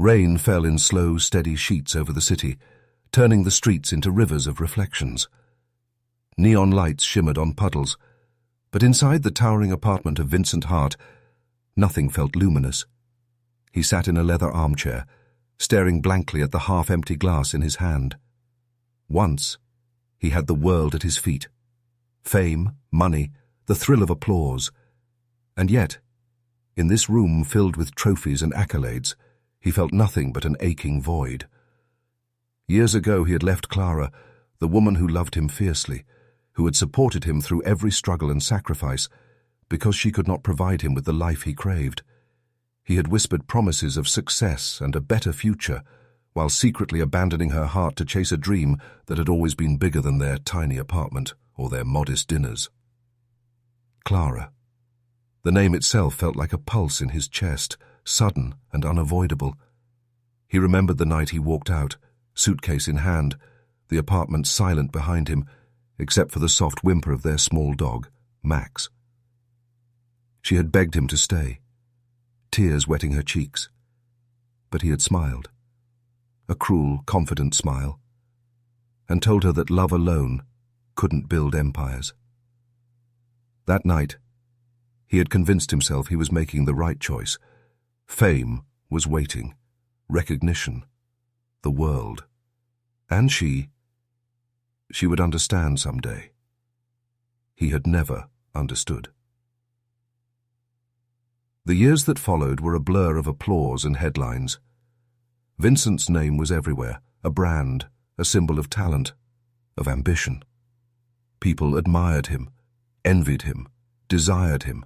Rain fell in slow, steady sheets over the city, turning the streets into rivers of reflections. Neon lights shimmered on puddles, but inside the towering apartment of Vincent Hart, nothing felt luminous. He sat in a leather armchair, staring blankly at the half-empty glass in his hand. Once, he had the world at his feet. Fame, money, the thrill of applause. And yet, in this room filled with trophies and accolades, he felt nothing but an aching void. Years ago he had left Clara, the woman who loved him fiercely, who had supported him through every struggle and sacrifice, because she could not provide him with the life he craved. He had whispered promises of success and a better future, while secretly abandoning her heart to chase a dream that had always been bigger than their tiny apartment or their modest dinners. Clara. The name itself felt like a pulse in his chest, sudden and unavoidable. He remembered the night he walked out, suitcase in hand, the apartment silent behind him, except for the soft whimper of their small dog, Max. She had begged him to stay, tears wetting her cheeks. But he had smiled, a cruel, confident smile, and told her that love alone couldn't build empires. That night, he had convinced himself he was making the right choice. Fame was waiting, recognition, the world. And she would understand someday. He had never understood. The years that followed were a blur of applause and headlines. Vincent's name was everywhere, a brand, a symbol of talent, of ambition. People admired him, envied him, desired him.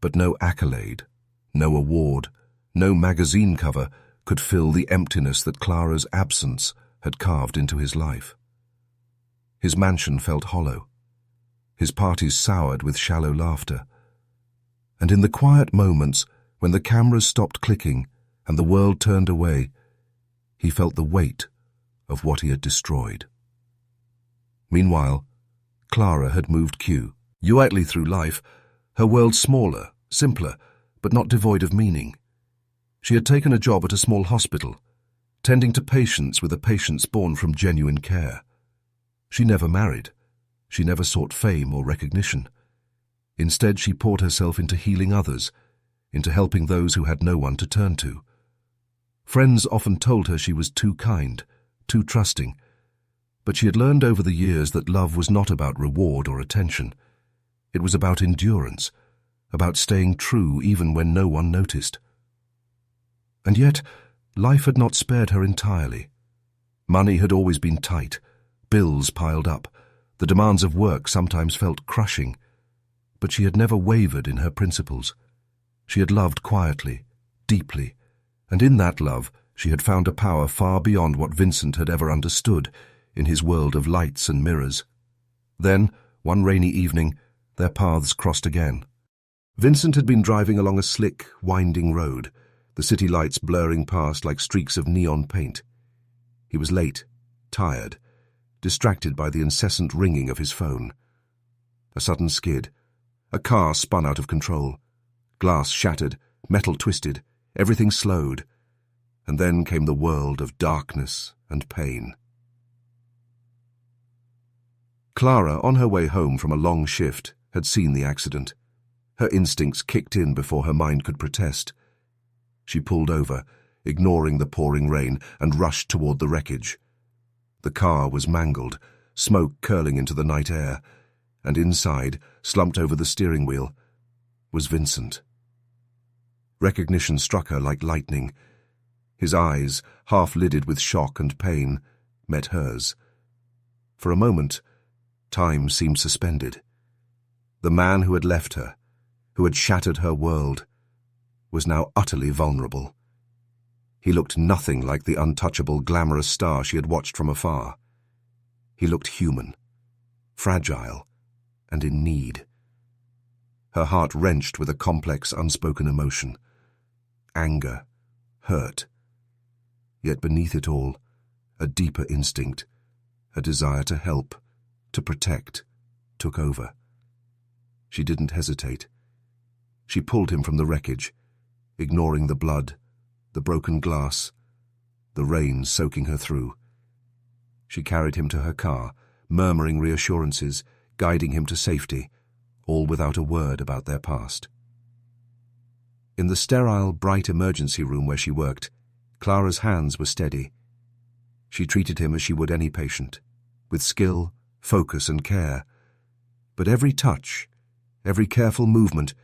But no accolade, no award, no magazine cover could fill the emptiness that Clara's absence had carved into his life. His mansion felt hollow. His parties soured with shallow laughter. And in the quiet moments when the cameras stopped clicking and the world turned away, he felt the weight of what he had destroyed. Meanwhile, Clara had moved quietly through life, her world smaller, simpler, but not devoid of meaning. She had taken a job at a small hospital, tending to patients with a patience born from genuine care. She never married. She never sought fame or recognition. Instead, she poured herself into healing others, into helping those who had no one to turn to. Friends often told her she was too kind, too trusting, but she had learned over the years that love was not about reward or attention. It was about endurance, about staying true even when no one noticed. And yet, life had not spared her entirely. Money had always been tight, bills piled up, the demands of work sometimes felt crushing, but she had never wavered in her principles. She had loved quietly, deeply, and in that love she had found a power far beyond what Vincent had ever understood in his world of lights and mirrors. Then, one rainy evening, their paths crossed again. Vincent had been driving along a slick, winding road, the city lights blurring past like streaks of neon paint. He was late, tired, distracted by the incessant ringing of his phone. A sudden skid. A car spun out of control. Glass shattered, metal twisted, everything slowed. And then came the world of darkness and pain. Clara, on her way home from a long shift, had seen the accident. Her instincts kicked in before her mind could protest. She pulled over, ignoring the pouring rain, and rushed toward the wreckage. The car was mangled, smoke curling into the night air, and inside, slumped over the steering wheel, was Vincent. Recognition struck her like lightning. His eyes, half-lidded with shock and pain, met hers. For a moment, time seemed suspended. The man who had left her, who had shattered her world, was now utterly vulnerable. He looked nothing like the untouchable, glamorous star she had watched from afar. He looked human, fragile, and in need. Her heart wrenched with a complex, unspoken emotion. Anger, hurt. Yet beneath it all, a deeper instinct, a desire to help, to protect, took over. She didn't hesitate. She pulled him from the wreckage, ignoring the blood, the broken glass, the rain soaking her through. She carried him to her car, murmuring reassurances, guiding him to safety, all without a word about their past. In the sterile, bright emergency room where she worked, Clara's hands were steady. She treated him as she would any patient, with skill, focus and care. But every touch, every careful movement,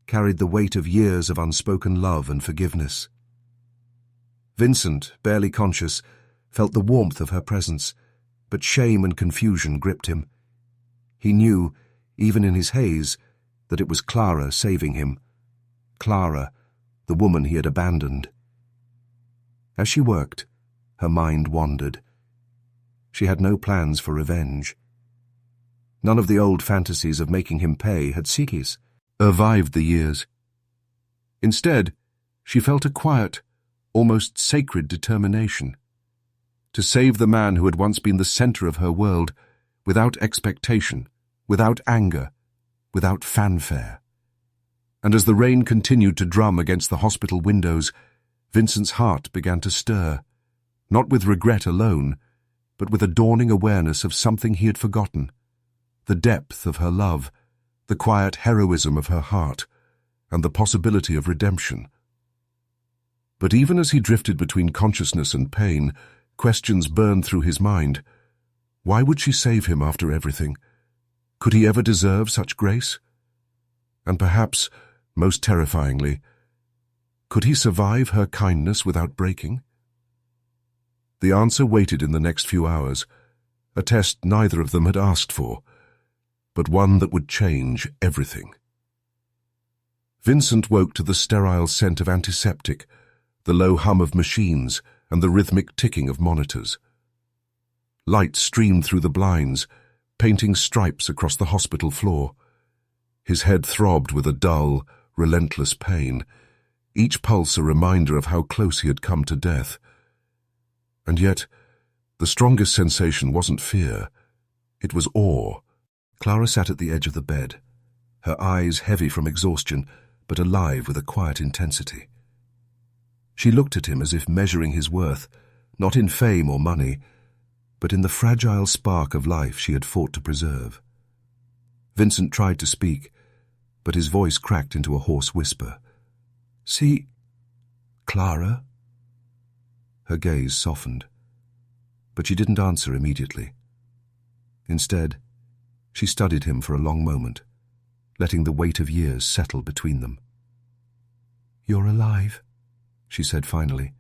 carried the weight of years of unspoken love and forgiveness. Vincent, barely conscious, felt the warmth of her presence, but shame and confusion gripped him. He knew, even in his haze, that it was Clara saving him. Clara, the woman he had abandoned. As she worked, her mind wandered. She had no plans for revenge. None of the old fantasies of making him pay had survived the years. Instead, she felt a quiet, almost sacred determination to save the man who had once been the center of her world, without expectation, without anger, without fanfare. And as the rain continued to drum against the hospital windows, Vincent's heart began to stir, not with regret alone, but with a dawning awareness of something he had forgotten, the depth of her love, the quiet heroism of her heart, and the possibility of redemption. But even as he drifted between consciousness and pain, questions burned through his mind. Why would she save him after everything? Could he ever deserve such grace? And perhaps, most terrifyingly, could he survive her kindness without breaking? The answer waited in the next few hours, a test neither of them had asked for, but one that would change everything. Vincent woke to the sterile scent of antiseptic, the low hum of machines, and the rhythmic ticking of monitors. Light streamed through the blinds, painting stripes across the hospital floor. His head throbbed with a dull, relentless pain, each pulse a reminder of how close he had come to death. And yet, the strongest sensation wasn't fear, it was awe. Clara sat at the edge of the bed, her eyes heavy from exhaustion, but alive with a quiet intensity. She looked at him as if measuring his worth, not in fame or money, but in the fragile spark of life she had fought to preserve. Vincent tried to speak, but his voice cracked into a hoarse whisper. "See, Clara?" Her gaze softened, but she didn't answer immediately. Instead, she studied him for a long moment, letting the weight of years settle between them. "You're alive," she said finally,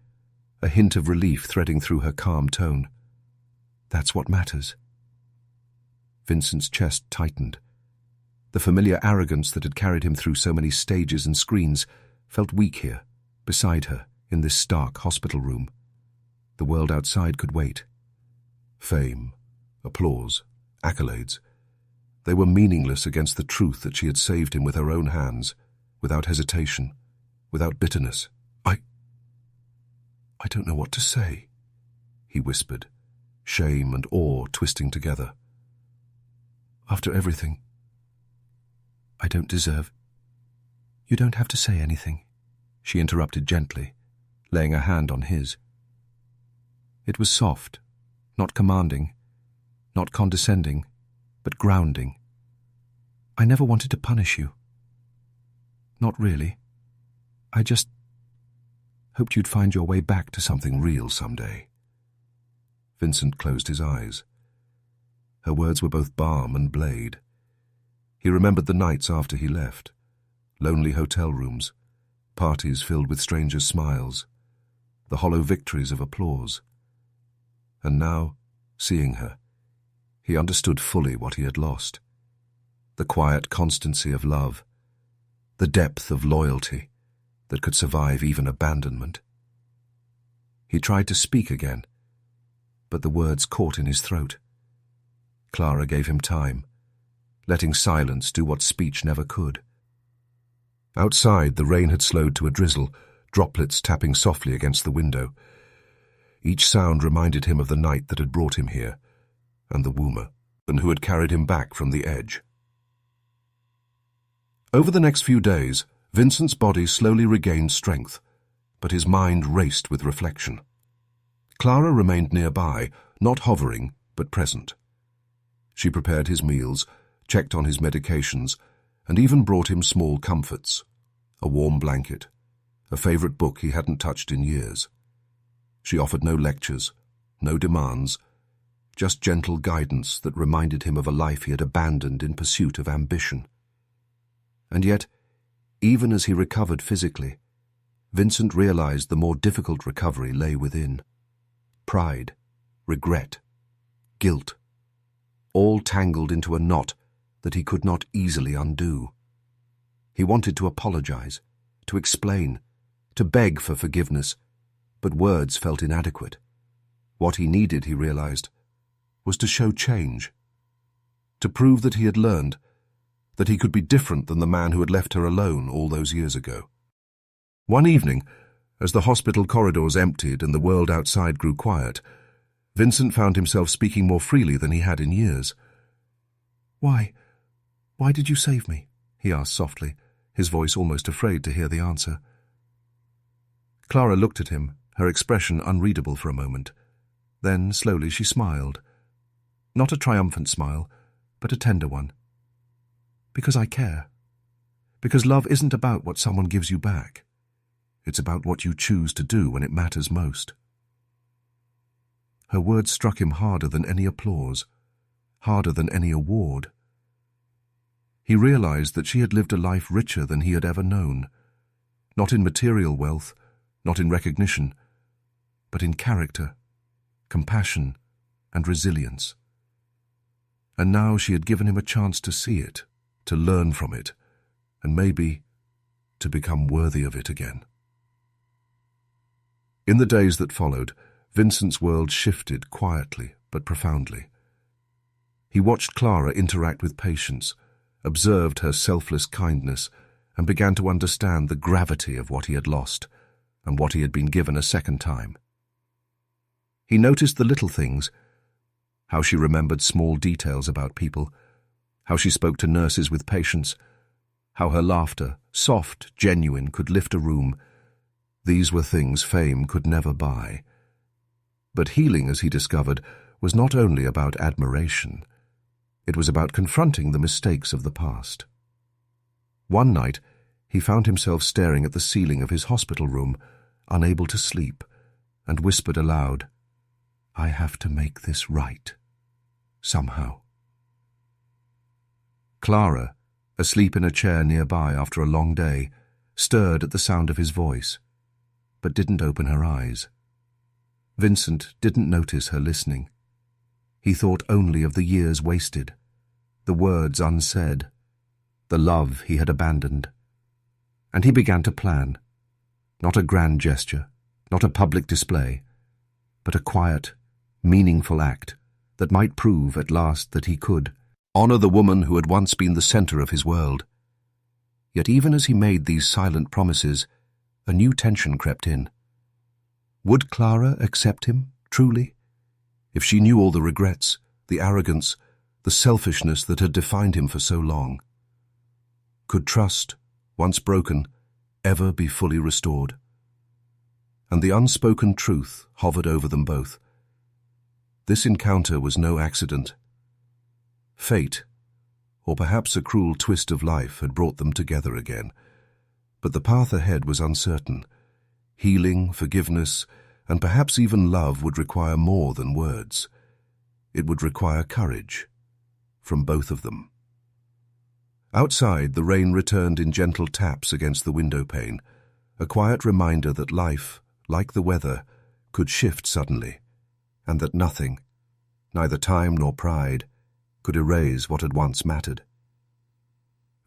a hint of relief threading through her calm tone. "That's what matters." Vincent's chest tightened. The familiar arrogance that had carried him through so many stages and screens felt weak here, beside her, in this stark hospital room. The world outside could wait. Fame, applause, accolades. They were meaningless against the truth that she had saved him with her own hands, without hesitation, without bitterness. I don't know what to say," he whispered, shame and awe twisting together. "After everything, I don't deserve—" "You don't have to say anything," she interrupted gently, laying a hand on his. It was soft, not commanding, not condescending, but grounding. "I never wanted to punish you. Not really. I just hoped you'd find your way back to something real someday." Vincent closed his eyes. Her words were both balm and blade. He remembered the nights after he left, lonely hotel rooms, parties filled with strangers' smiles, the hollow victories of applause. And now, seeing her, he understood fully what he had lost. The quiet constancy of love, the depth of loyalty that could survive even abandonment. He tried to speak again, but the words caught in his throat. Clara gave him time, letting silence do what speech never could. Outside, the rain had slowed to a drizzle, droplets tapping softly against the window. Each sound reminded him of the night that had brought him here, and the woomer, and who had carried him back from the edge. Over the next few days, Vincent's body slowly regained strength, but his mind raced with reflection. Clara remained nearby, not hovering, but present. She prepared his meals, checked on his medications, and even brought him small comforts: a warm blanket, a favorite book he hadn't touched in years. She offered no lectures, no demands, just gentle guidance that reminded him of a life he had abandoned in pursuit of ambition. And yet, even as he recovered physically, Vincent realized the more difficult recovery lay within. Pride, regret, guilt, all tangled into a knot that he could not easily undo. He wanted to apologize, to explain, to beg for forgiveness, but words felt inadequate. What he needed, he realized, was to show change, to prove that he had learned, that he could be different than the man who had left her alone all those years ago. One evening, as the hospital corridors emptied and the world outside grew quiet, Vincent found himself speaking more freely than he had in years. Why did you save me?" he asked softly, his voice almost afraid to hear the answer. Clara looked at him, her expression unreadable for a moment. Then, slowly, she smiled. Not a triumphant smile, but a tender one. "Because I care. Because love isn't about what someone gives you back. It's about what you choose to do when it matters most." Her words struck him harder than any applause, harder than any award. He realized that she had lived a life richer than he had ever known, not in material wealth, not in recognition, but in character, compassion, and resilience. And now she had given him a chance to see it, to learn from it, and maybe to become worthy of it again. In the days that followed, Vincent's world shifted quietly but profoundly. He watched Clara interact with patients, observed her selfless kindness, and began to understand the gravity of what he had lost and what he had been given a second time. He noticed the little things: how she remembered small details about people, how she spoke to nurses with patience, how her laughter, soft, genuine, could lift a room. These were things fame could never buy. But healing, as he discovered, was not only about admiration. It was about confronting the mistakes of the past. One night, he found himself staring at the ceiling of his hospital room, unable to sleep, and whispered aloud, "I have to make this right, somehow." Clara, asleep in a chair nearby after a long day, stirred at the sound of his voice, but didn't open her eyes. Vincent didn't notice her listening. He thought only of the years wasted, the words unsaid, the love he had abandoned. And he began to plan, not a grand gesture, not a public display, but a quiet, meaningful act that might prove at last that he could honor the woman who had once been the center of his world. Yet even as he made these silent promises, a new tension crept in. Would Clara accept him, truly? If she knew all the regrets, the arrogance, the selfishness that had defined him for so long? Could trust, once broken, ever be fully restored? And the unspoken truth hovered over them both. This encounter was no accident. Fate, or perhaps a cruel twist of life, had brought them together again. But the path ahead was uncertain. Healing, forgiveness, and perhaps even love would require more than words. It would require courage, from both of them. Outside, the rain returned in gentle taps against the window pane, a quiet reminder that life, like the weather, could shift suddenly, and that nothing, neither time nor pride, could erase what had once mattered.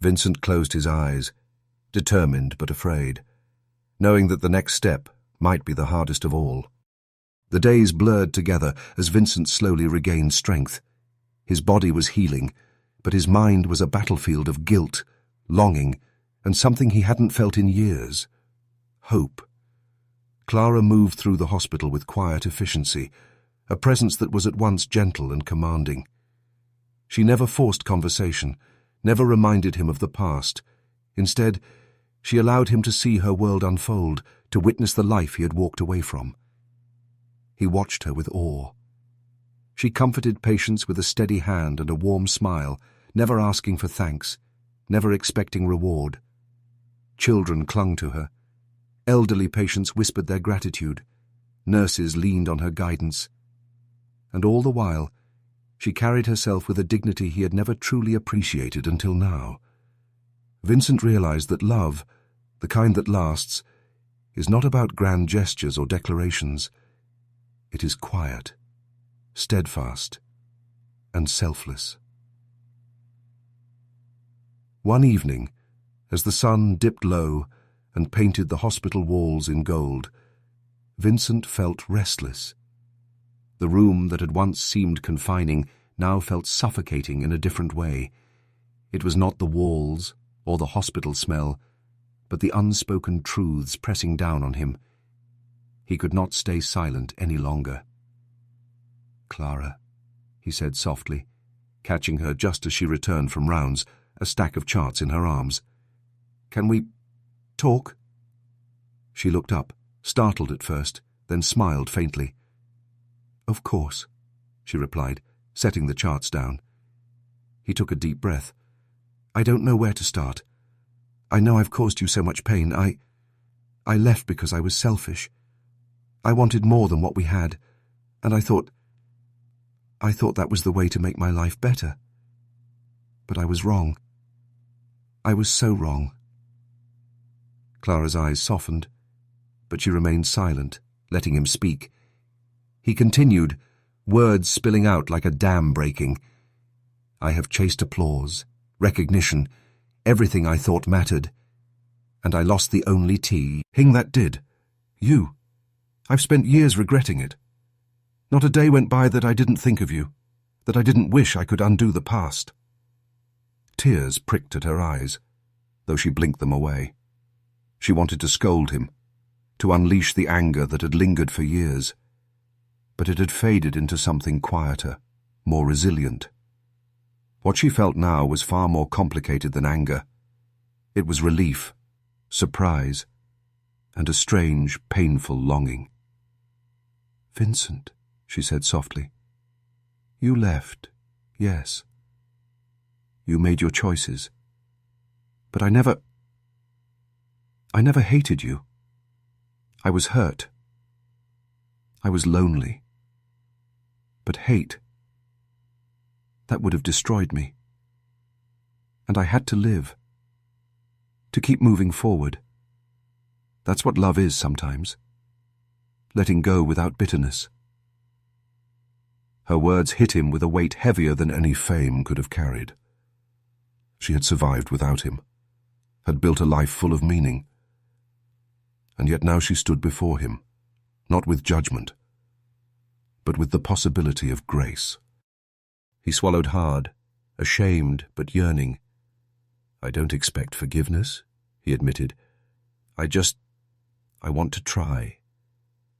Vincent closed his eyes, determined but afraid, knowing that the next step might be the hardest of all. The days blurred together as Vincent slowly regained strength. His body was healing, but his mind was a battlefield of guilt, longing, and something he hadn't felt in years: hope. Clara moved through the hospital with quiet efficiency, a presence that was at once gentle and commanding. She never forced conversation, never reminded him of the past. Instead, she allowed him to see her world unfold, to witness the life he had walked away from. He watched her with awe. She comforted patients with a steady hand and a warm smile, never asking for thanks, never expecting reward. Children clung to her. Elderly patients whispered their gratitude. Nurses leaned on her guidance. And all the while, she carried herself with a dignity he had never truly appreciated until now. Vincent realized that love, the kind that lasts, is not about grand gestures or declarations. It is quiet, steadfast, and selfless. One evening, as the sun dipped low and painted the hospital walls in gold, Vincent felt restless. The room that had once seemed confining now felt suffocating in a different way. It was not the walls or the hospital smell, but the unspoken truths pressing down on him. He could not stay silent any longer. "Clara," he said softly, catching her just as she returned from rounds, a stack of charts in her arms. "Can we talk?" She looked up, startled at first, then smiled faintly. "Of course," she replied, setting the charts down. He took a deep breath. "I don't know where to start. I know I've caused you so much pain. I left because I was selfish. I wanted more than what we had, and I thought that was the way to make my life better. But I was wrong. I was so wrong." Clara's eyes softened, but she remained silent, letting him speak. He continued, words spilling out like a dam breaking. "I have chased applause, recognition, everything I thought mattered, and I lost the only thing that did. You. I've spent years regretting it. Not a day went by that I didn't think of you, that I didn't wish I could undo the past." Tears pricked at her eyes, though she blinked them away. She wanted to scold him, to unleash the anger that had lingered for years, but it had faded into something quieter, more resilient. What she felt now was far more complicated than anger. It was relief, surprise, and a strange, painful longing. "Vincent," she said softly, "you left, yes. You made your choices. But I never hated you. I was hurt. I was lonely. But hate, that would have destroyed me. And I had to live, to keep moving forward. That's what love is sometimes. Letting go without bitterness." Her words hit him with a weight heavier than any fame could have carried. She had survived without him, had built a life full of meaning. And yet now she stood before him, not with judgment, but with the possibility of grace. He swallowed hard, ashamed but yearning. "I don't expect forgiveness," he admitted. I want to try,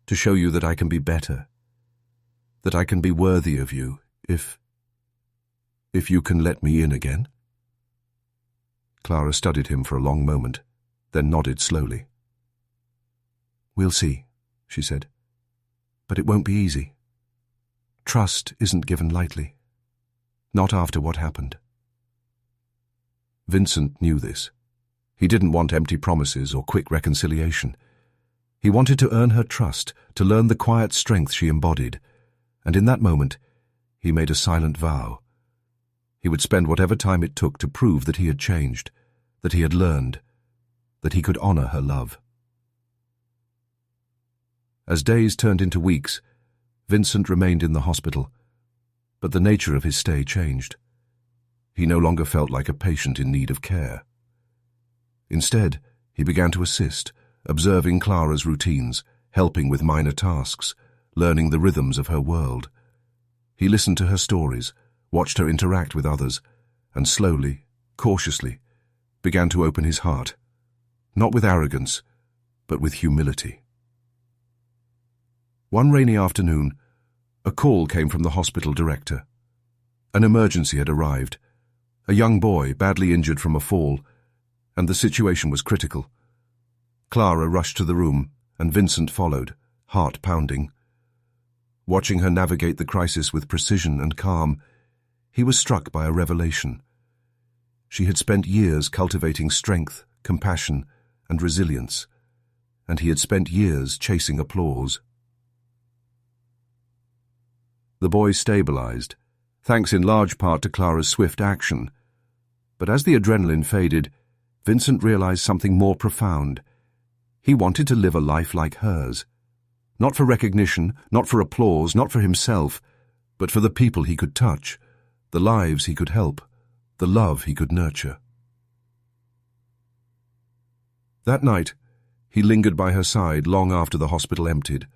to show you that I can be better, that I can be worthy of you, if you can let me in again." Clara studied him for a long moment, then nodded slowly. "We'll see," she said. "But it won't be easy. Trust isn't given lightly. Not after what happened." Vincent knew this. He didn't want empty promises or quick reconciliation. He wanted to earn her trust, to learn the quiet strength she embodied, and in that moment, he made a silent vow. He would spend whatever time it took to prove that he had changed, that he had learned, that he could honor her love. As days turned into weeks, Vincent remained in the hospital, but the nature of his stay changed. He no longer felt like a patient in need of care. Instead, he began to assist, observing Clara's routines, helping with minor tasks, learning the rhythms of her world. He listened to her stories, watched her interact with others, and slowly, cautiously, began to open his heart, not with arrogance, but with humility. One rainy afternoon, a call came from the hospital director. An emergency had arrived. A young boy, badly injured from a fall, and the situation was critical. Clara rushed to the room, and Vincent followed, heart pounding. Watching her navigate the crisis with precision and calm, he was struck by a revelation. She had spent years cultivating strength, compassion, and resilience, and he had spent years chasing applause. The boy stabilized, thanks in large part to Clara's swift action. But as the adrenaline faded, Vincent realized something more profound. He wanted to live a life like hers. Not for recognition, not for applause, not for himself, but for the people he could touch, the lives he could help, the love he could nurture. That night, he lingered by her side long after the hospital emptied.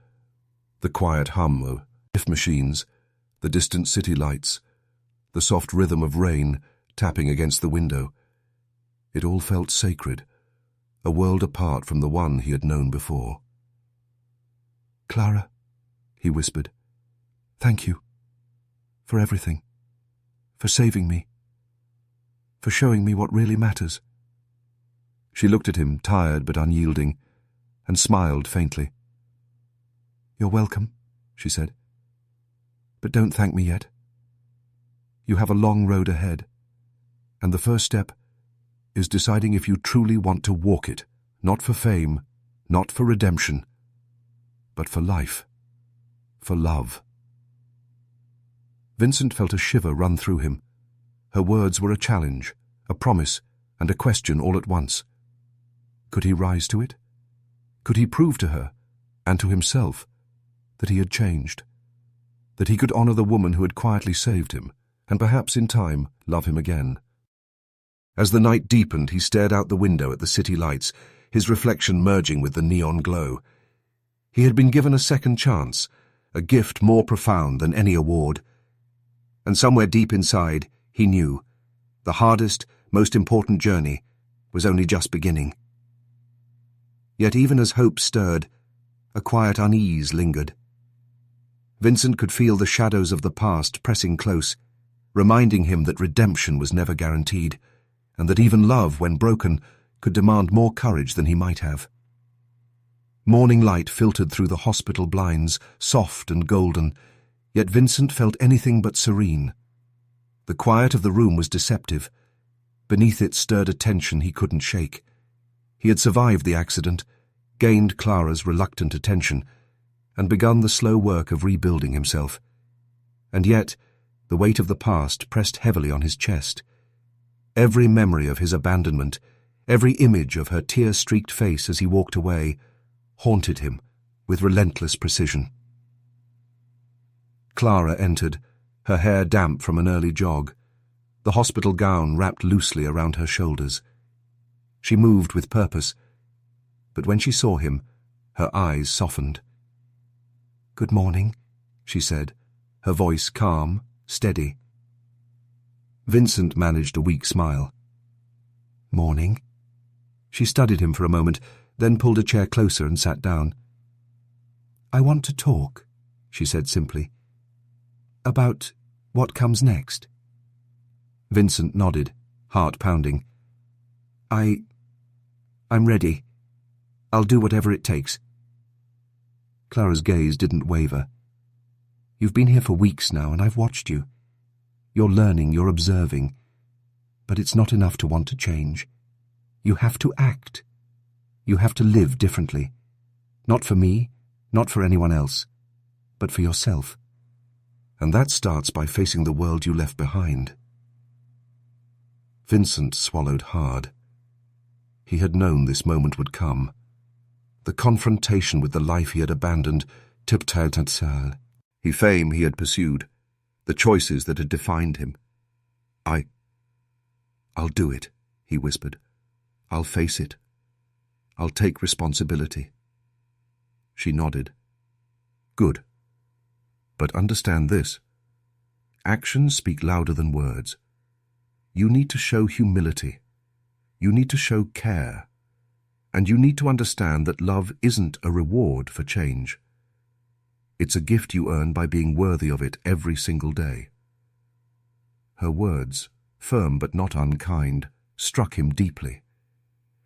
The quiet hum of lift machines, the distant city lights, the soft rhythm of rain tapping against the window. It all felt sacred, a world apart from the one he had known before. "Clara," he whispered, "thank you. For everything. For saving me. For showing me what really matters." She looked at him, tired but unyielding, and smiled faintly. "You're welcome," she said. "But don't thank me yet. You have a long road ahead, and the first step is deciding if you truly want to walk it, not for fame, not for redemption, but for life, for love." Vincent felt a shiver run through him. Her words were a challenge, a promise, and a question all at once. Could he rise to it? Could he prove to her, and to himself, that he had changed? That he could honor the woman who had quietly saved him, and perhaps in time love him again? As the night deepened, he stared out the window at the city lights, his reflection merging with the neon glow. He had been given a second chance, a gift more profound than any award. And somewhere deep inside, he knew, the hardest, most important journey was only just beginning. Yet even as hope stirred, a quiet unease lingered. Vincent could feel the shadows of the past pressing close, reminding him that redemption was never guaranteed, and that even love, when broken, could demand more courage than he might have. Morning light filtered through the hospital blinds, soft and golden, yet Vincent felt anything but serene. The quiet of the room was deceptive. Beneath it stirred a tension he couldn't shake. He had survived the accident, gained Clara's reluctant attention, and begun the slow work of rebuilding himself. And yet, the weight of the past pressed heavily on his chest. Every memory of his abandonment, every image of her tear-streaked face as he walked away, haunted him with relentless precision. Clara entered, her hair damp from an early jog, the hospital gown wrapped loosely around her shoulders. She moved with purpose, but when she saw him, her eyes softened. "Good morning," she said, her voice calm, steady. Vincent managed a weak smile. "Morning." She studied him for a moment, then pulled a chair closer and sat down. "I want to talk," she said simply. "About what comes next." Vincent nodded, heart pounding. I'm ready. I'll do whatever it takes." Clara's gaze didn't waver. "You've been here for weeks now, and I've watched you. You're learning, you're observing. But it's not enough to want to change. You have to act. You have to live differently. Not for me, not for anyone else, but for yourself. And that starts by facing the world you left behind." Vincent swallowed hard. He had known this moment would come. The confrontation with the life he had abandoned, the fame he had pursued, the choices that had defined him. I'll do it," he whispered. "I'll face it. I'll take responsibility." She nodded. "Good. But understand this. Actions speak louder than words. You need to show humility. You need to show care. And you need to understand that love isn't a reward for change. It's a gift you earn by being worthy of it every single day." Her words, firm but not unkind, struck him deeply.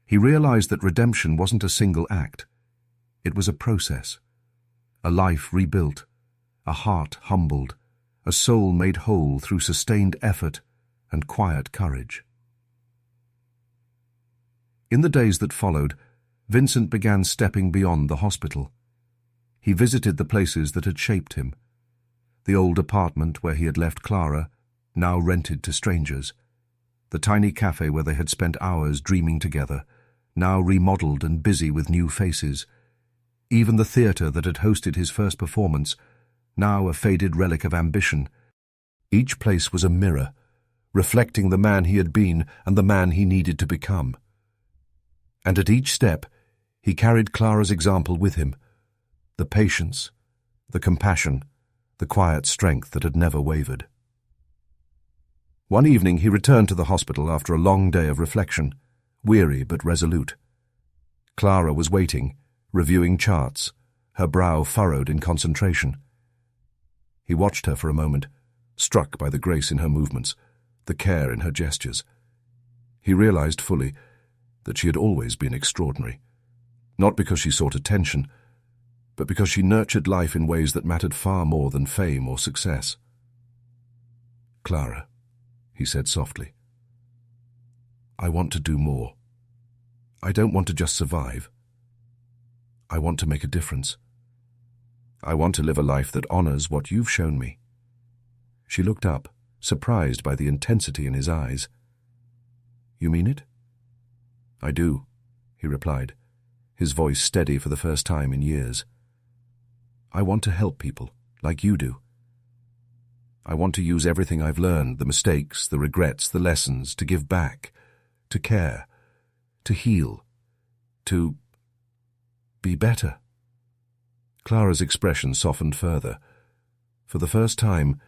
He realized that redemption wasn't a single act. It was a process, a life rebuilt, a heart humbled, a soul made whole through sustained effort and quiet courage. In the days that followed, Vincent began stepping beyond the hospital. He visited the places that had shaped him. The old apartment where he had left Clara, now rented to strangers. The tiny cafe where they had spent hours dreaming together, now remodeled and busy with new faces. Even the theatre that had hosted his first performance, now a faded relic of ambition. Each place was a mirror, reflecting the man he had been and the man he needed to become. And at each step, he carried Clara's example with him, the patience, the compassion, the quiet strength that had never wavered. One evening he returned to the hospital after a long day of reflection, weary but resolute. Clara was waiting, reviewing charts, her brow furrowed in concentration. He watched her for a moment, struck by the grace in her movements, the care in her gestures. He realized fully that she had always been extraordinary, not because she sought attention, but because she nurtured life in ways that mattered far more than fame or success. "Clara," he said softly, "I want to do more. I don't want to just survive. I want to make a difference. I want to live a life that honors what you've shown me." She looked up, surprised by the intensity in his eyes. "You mean it?" "I do," he replied, his voice steady for the first time in years. "I want to help people, like you do. I want to use everything I've learned, the mistakes, the regrets, the lessons, to give back, to care, to heal, to be better." Clara's expression softened further. For the first time,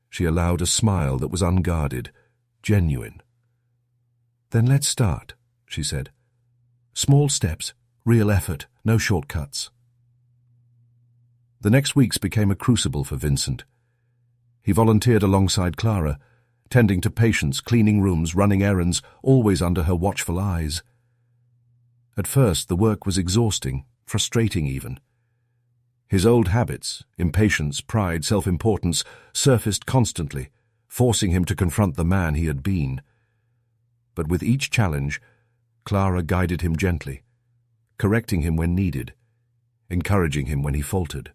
she allowed a smile that was unguarded, genuine. "Then let's start," she said. "Small steps, real effort, no shortcuts." The next weeks became a crucible for Vincent. He volunteered alongside Clara, tending to patients, cleaning rooms, running errands, always under her watchful eyes. At first, the work was exhausting, frustrating even. His old habits, impatience, pride, self-importance, surfaced constantly, forcing him to confront the man he had been. But with each challenge, Clara guided him gently, correcting him when needed, encouraging him when he faltered.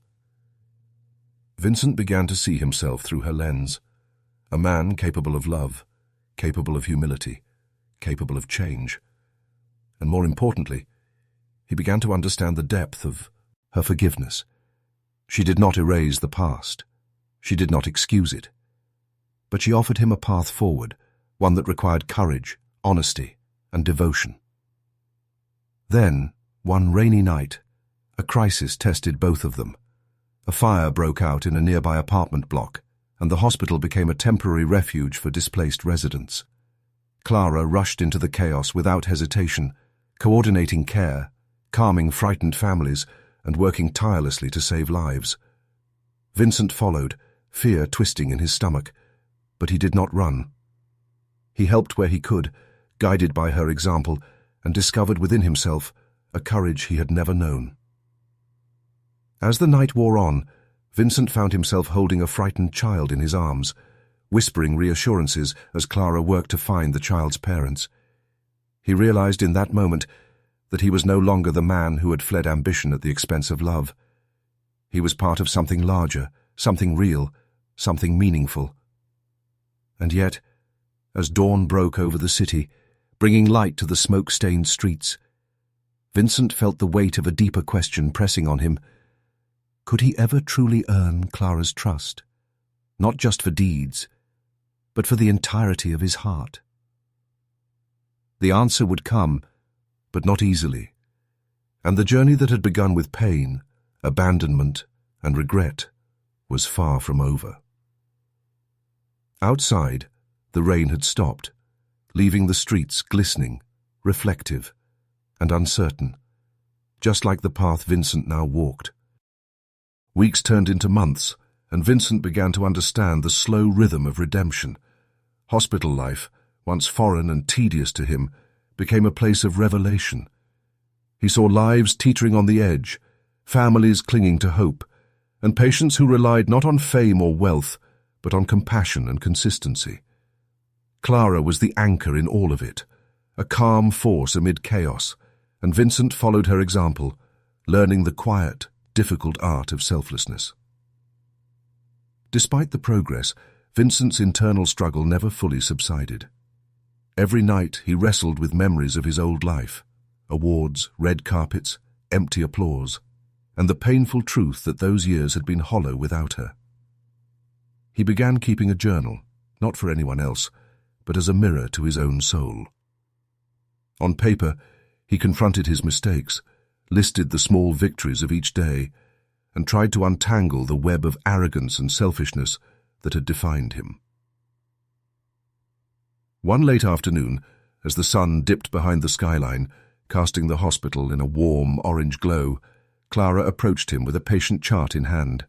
Vincent began to see himself through her lens, a man capable of love, capable of humility, capable of change. And more importantly, he began to understand the depth of her forgiveness. She did not erase the past. She did not excuse it. But she offered him a path forward, one that required courage, honesty, and devotion. Then, one rainy night, a crisis tested both of them. A fire broke out in a nearby apartment block, and the hospital became a temporary refuge for displaced residents. Clara rushed into the chaos without hesitation, coordinating care, calming frightened families, and working tirelessly to save lives. Vincent followed, fear twisting in his stomach, but he did not run. He helped where he could, guided by her example, and discovered within himself a courage he had never known. As the night wore on, Vincent found himself holding a frightened child in his arms, whispering reassurances as Clara worked to find the child's parents. He realized in that moment that he was no longer the man who had fled ambition at the expense of love. He was part of something larger, something real, something meaningful. And yet, as dawn broke over the city, bringing light to the smoke-stained streets, Vincent felt the weight of a deeper question pressing on him. Could he ever truly earn Clara's trust? Not just for deeds, but for the entirety of his heart. The answer would come, but not easily, and the journey that had begun with pain, abandonment, and regret was far from over. Outside, the rain had stopped, leaving the streets glistening, reflective, and uncertain, just like the path Vincent now walked. Weeks turned into months, and Vincent began to understand the slow rhythm of redemption. Hospital life, once foreign and tedious to him, became a place of revelation. He saw lives teetering on the edge, families clinging to hope, and patients who relied not on fame or wealth, but on compassion and consistency. Clara was the anchor in all of it, a calm force amid chaos, and Vincent followed her example, learning the quiet, difficult art of selflessness. Despite the progress, Vincent's internal struggle never fully subsided. Every night he wrestled with memories of his old life, awards, red carpets, empty applause, and the painful truth that those years had been hollow without her. He began keeping a journal, not for anyone else, but as a mirror to his own soul. On paper, he confronted his mistakes, listed the small victories of each day, and tried to untangle the web of arrogance and selfishness that had defined him. One late afternoon, as the sun dipped behind the skyline, casting the hospital in a warm orange glow, Clara approached him with a patient chart in hand.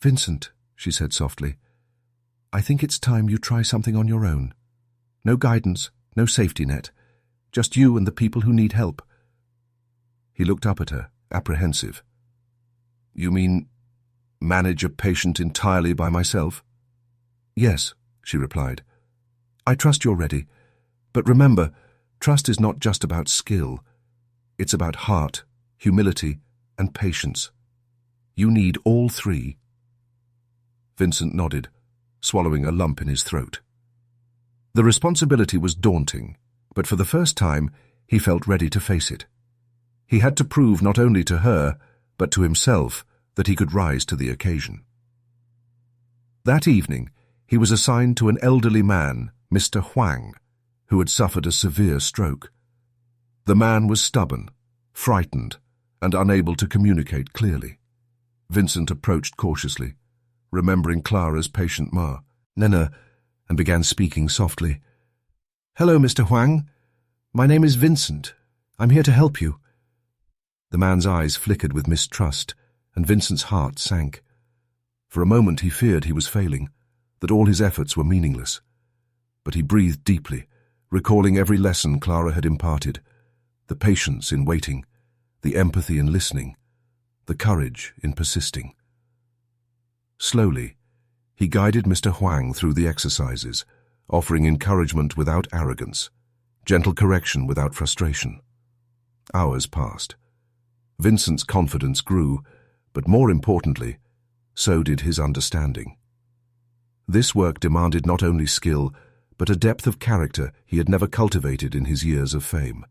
"Vincent," she said softly, "I think it's time you try something on your own. No guidance, no safety net, just you and the people who need help." He looked up at her, apprehensive. "You mean manage a patient entirely by myself?" "Yes," she replied. "I trust you're ready. But remember, trust is not just about skill. It's about heart, humility, and patience. You need all three." Vincent nodded, swallowing a lump in his throat. The responsibility was daunting, but for the first time he felt ready to face it. He had to prove not only to her, but to himself, that he could rise to the occasion. That evening, he was assigned to an elderly man, Mr. Huang, who had suffered a severe stroke. The man was stubborn, frightened, and unable to communicate clearly. Vincent approached cautiously, remembering Clara's patient Ma, Nena, and began speaking softly. "Hello, Mr. Huang. My name is Vincent. I'm here to help you." The man's eyes flickered with mistrust, and Vincent's heart sank. For a moment he feared he was failing, that all his efforts were meaningless. But he breathed deeply, recalling every lesson Clara had imparted, the patience in waiting, the empathy in listening, the courage in persisting. Slowly, he guided Mr. Huang through the exercises, offering encouragement without arrogance, gentle correction without frustration. Hours passed. Vincent's confidence grew, but more importantly, so did his understanding. This work demanded not only skill, but a depth of character he had never cultivated in his years of fame.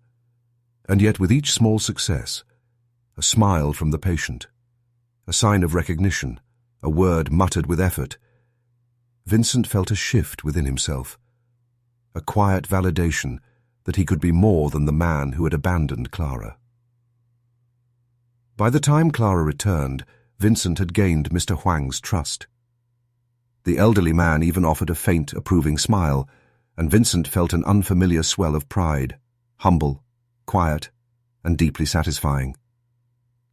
And yet with each small success, a smile from the patient, a sign of recognition, a word muttered with effort, Vincent felt a shift within himself, a quiet validation that he could be more than the man who had abandoned Clara. By the time Clara returned, Vincent had gained Mr. Huang's trust. The elderly man even offered a faint, approving smile, and Vincent felt an unfamiliar swell of pride, humble, quiet, and deeply satisfying.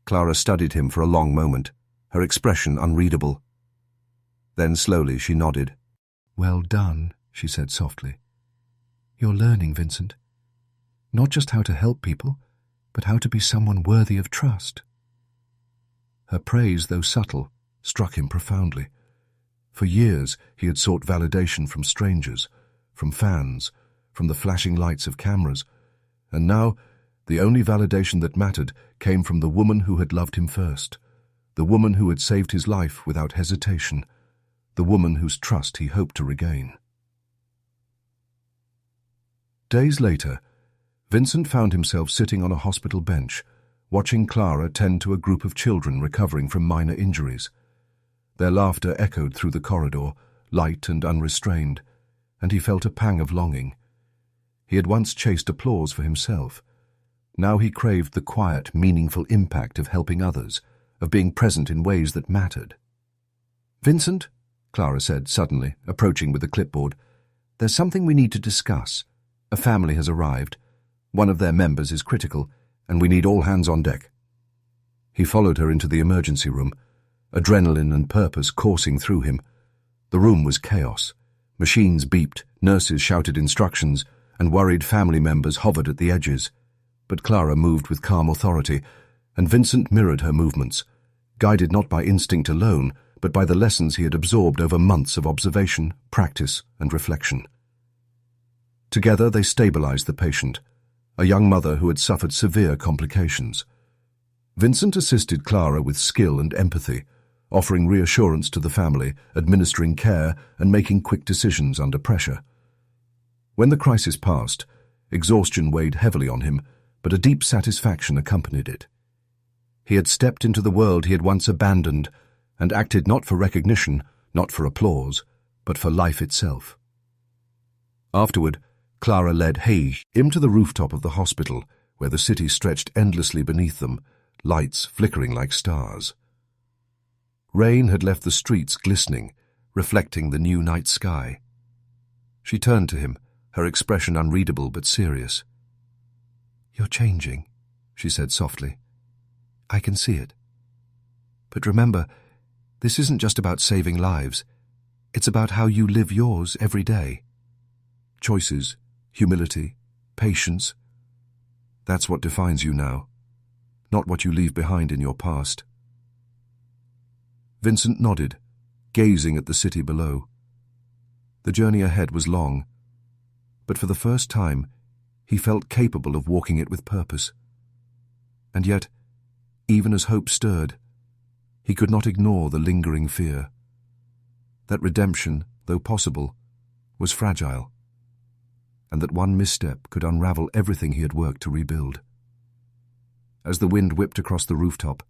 Clara studied him for a long moment, her expression unreadable. Then slowly she nodded. "Well done," she said softly. "You're learning, Vincent. Not just how to help people, but how to be someone worthy of trust." Her praise, though subtle, struck him profoundly. For years he had sought validation from strangers, from fans, from the flashing lights of cameras, and now the only validation that mattered came from the woman who had loved him first, the woman who had saved his life without hesitation, the woman whose trust he hoped to regain. Days later, Vincent found himself sitting on a hospital bench, watching Clara tend to a group of children recovering from minor injuries. Their laughter echoed through the corridor, light and unrestrained, and he felt a pang of longing. He had once chased applause for himself. Now he craved the quiet, meaningful impact of helping others, of being present in ways that mattered. "Vincent," Clara said suddenly, approaching with a clipboard, "there's something we need to discuss. A family has arrived. One of their members is critical, and we need all hands on deck." He followed her into the emergency room, adrenaline and purpose coursing through him. The room was chaos. Machines beeped, nurses shouted instructions, and worried family members hovered at the edges. But Clara moved with calm authority, and Vincent mirrored her movements, guided not by instinct alone, but by the lessons he had absorbed over months of observation, practice, and reflection. Together they stabilized the patient, a young mother who had suffered severe complications. Vincent assisted Clara with skill and empathy, offering reassurance to the family, administering care, and making quick decisions under pressure. When the crisis passed, exhaustion weighed heavily on him, but a deep satisfaction accompanied it. He had stepped into the world he had once abandoned and acted not for recognition, not for applause, but for life itself. Afterward, Clara led him to the rooftop of the hospital, where the city stretched endlessly beneath them, lights flickering like stars. Rain had left the streets glistening, reflecting the new night sky. She turned to him, her expression unreadable but serious. "You're changing," she said softly. "I can see it. But remember, this isn't just about saving lives. It's about how you live yours every day. Choices, humility, patience. That's what defines you now, not what you leave behind in your past." Vincent nodded, gazing at the city below. The journey ahead was long, but for the first time, he felt capable of walking it with purpose. And yet, even as hope stirred, he could not ignore the lingering fear that redemption, though possible, was fragile, and that one misstep could unravel everything he had worked to rebuild. As the wind whipped across the rooftop,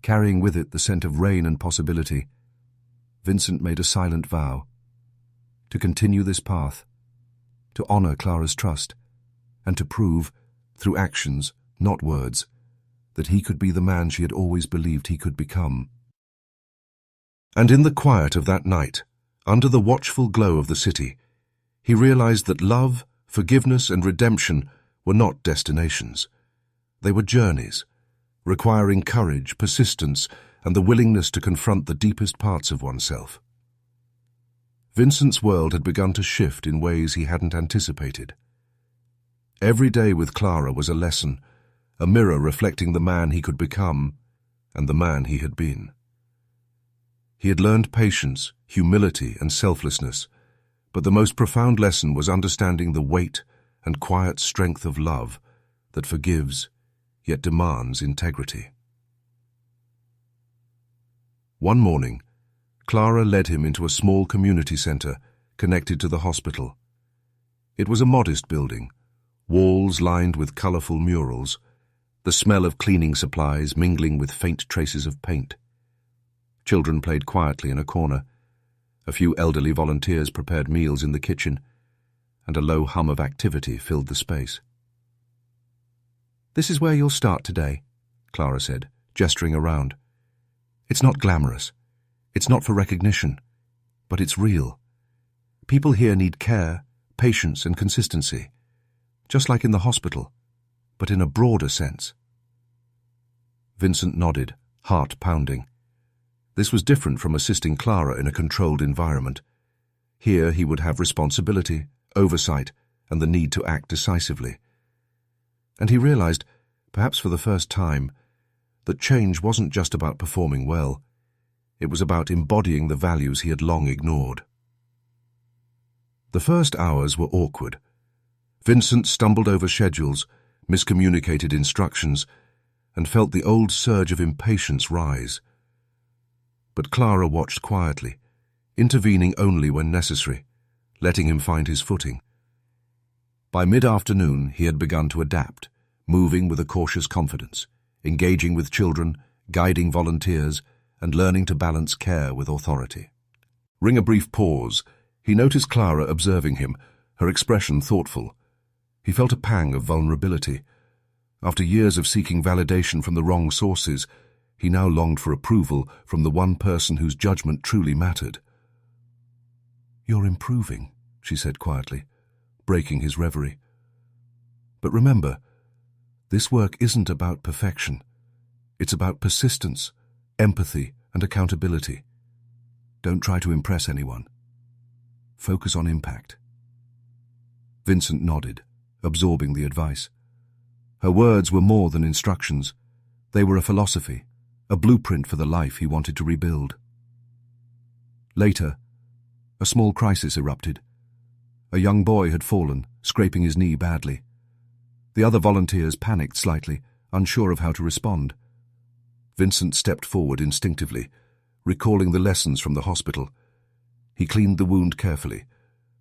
carrying with it the scent of rain and possibility, Vincent made a silent vow to continue this path, to honor Clara's trust, and to prove, through actions, not words, that he could be the man she had always believed he could become. And in the quiet of that night, under the watchful glow of the city, he realized that love, forgiveness, and redemption were not destinations. They were journeys, requiring courage, persistence, and the willingness to confront the deepest parts of oneself. Vincent's world had begun to shift in ways he hadn't anticipated. Every day with Clara was a lesson, a mirror reflecting the man he could become and the man he had been. He had learned patience, humility, and selflessness, but the most profound lesson was understanding the weight and quiet strength of love that forgives, yet demands integrity. One morning, Clara led him into a small community center connected to the hospital. It was a modest building, walls lined with colorful murals, the smell of cleaning supplies mingling with faint traces of paint. Children played quietly in a corner. A few elderly volunteers prepared meals in the kitchen, and a low hum of activity filled the space. "This is where you'll start today," Clara said, gesturing around. "It's not glamorous. It's not for recognition, but it's real. People here need care, patience, and consistency, just like in the hospital, but in a broader sense." Vincent nodded, heart pounding. This was different from assisting Clara in a controlled environment. Here he would have responsibility, oversight, and the need to act decisively. And he realized, perhaps for the first time, that change wasn't just about performing well. It was about embodying the values he had long ignored. The first hours were awkward. Vincent stumbled over schedules, miscommunicated instructions, and felt the old surge of impatience rise. But Clara watched quietly, intervening only when necessary, letting him find his footing. By mid-afternoon, he had begun to adapt, moving with a cautious confidence, engaging with children, guiding volunteers, and learning to balance care with authority. During a brief pause, he noticed Clara observing him, her expression thoughtful. He felt a pang of vulnerability. After years of seeking validation from the wrong sources, he now longed for approval from the one person whose judgment truly mattered. "You're improving," she said quietly, breaking his reverie. "But remember, this work isn't about perfection. It's about persistence, empathy, and accountability. Don't try to impress anyone. Focus on impact." Vincent nodded, absorbing the advice. Her words were more than instructions. They were a philosophy, a blueprint for the life he wanted to rebuild. Later, a small crisis erupted. A young boy had fallen, scraping his knee badly. The other volunteers panicked slightly, unsure of how to respond. Vincent stepped forward instinctively, recalling the lessons from the hospital. He cleaned the wound carefully,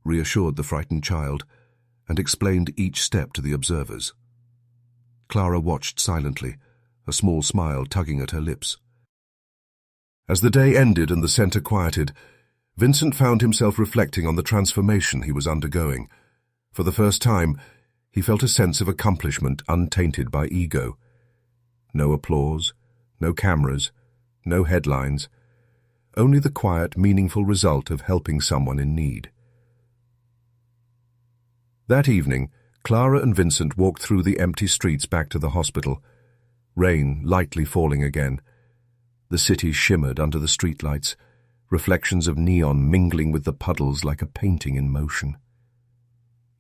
reassured the frightened child, and explained each step to the observers. Clara watched silently, a small smile tugging at her lips. As the day ended and the center quieted, Vincent found himself reflecting on the transformation he was undergoing. For the first time, he felt a sense of accomplishment untainted by ego. No applause, no cameras, no headlines, only the quiet, meaningful result of helping someone in need. That evening, Clara and Vincent walked through the empty streets back to the hospital, rain lightly falling again. The city shimmered under the streetlights, reflections of neon mingling with the puddles like a painting in motion.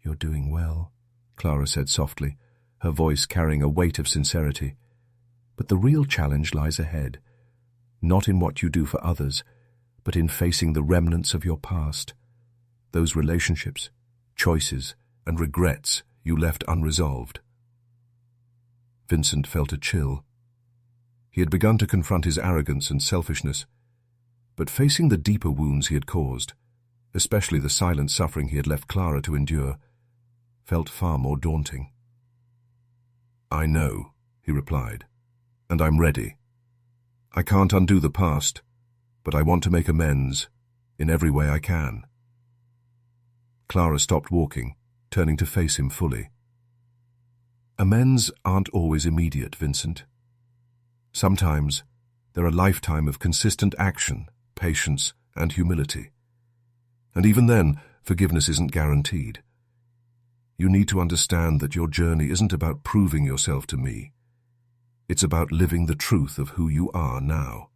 "You're doing well," Clara said softly, her voice carrying a weight of sincerity. "But the real challenge lies ahead, not in what you do for others, but in facing the remnants of your past, those relationships, choices, and regrets you left unresolved." Vincent felt a chill. He had begun to confront his arrogance and selfishness, but facing the deeper wounds he had caused, especially the silent suffering he had left Clara to endure, felt far more daunting. "I know," he replied, "and I'm ready. I can't undo the past, but I want to make amends in every way I can." Clara stopped walking, turning to face him fully. "Amends aren't always immediate, Vincent. Sometimes they're a lifetime of consistent action, patience, and humility. And even then, forgiveness isn't guaranteed. You need to understand that your journey isn't about proving yourself to me. It's about living the truth of who you are now."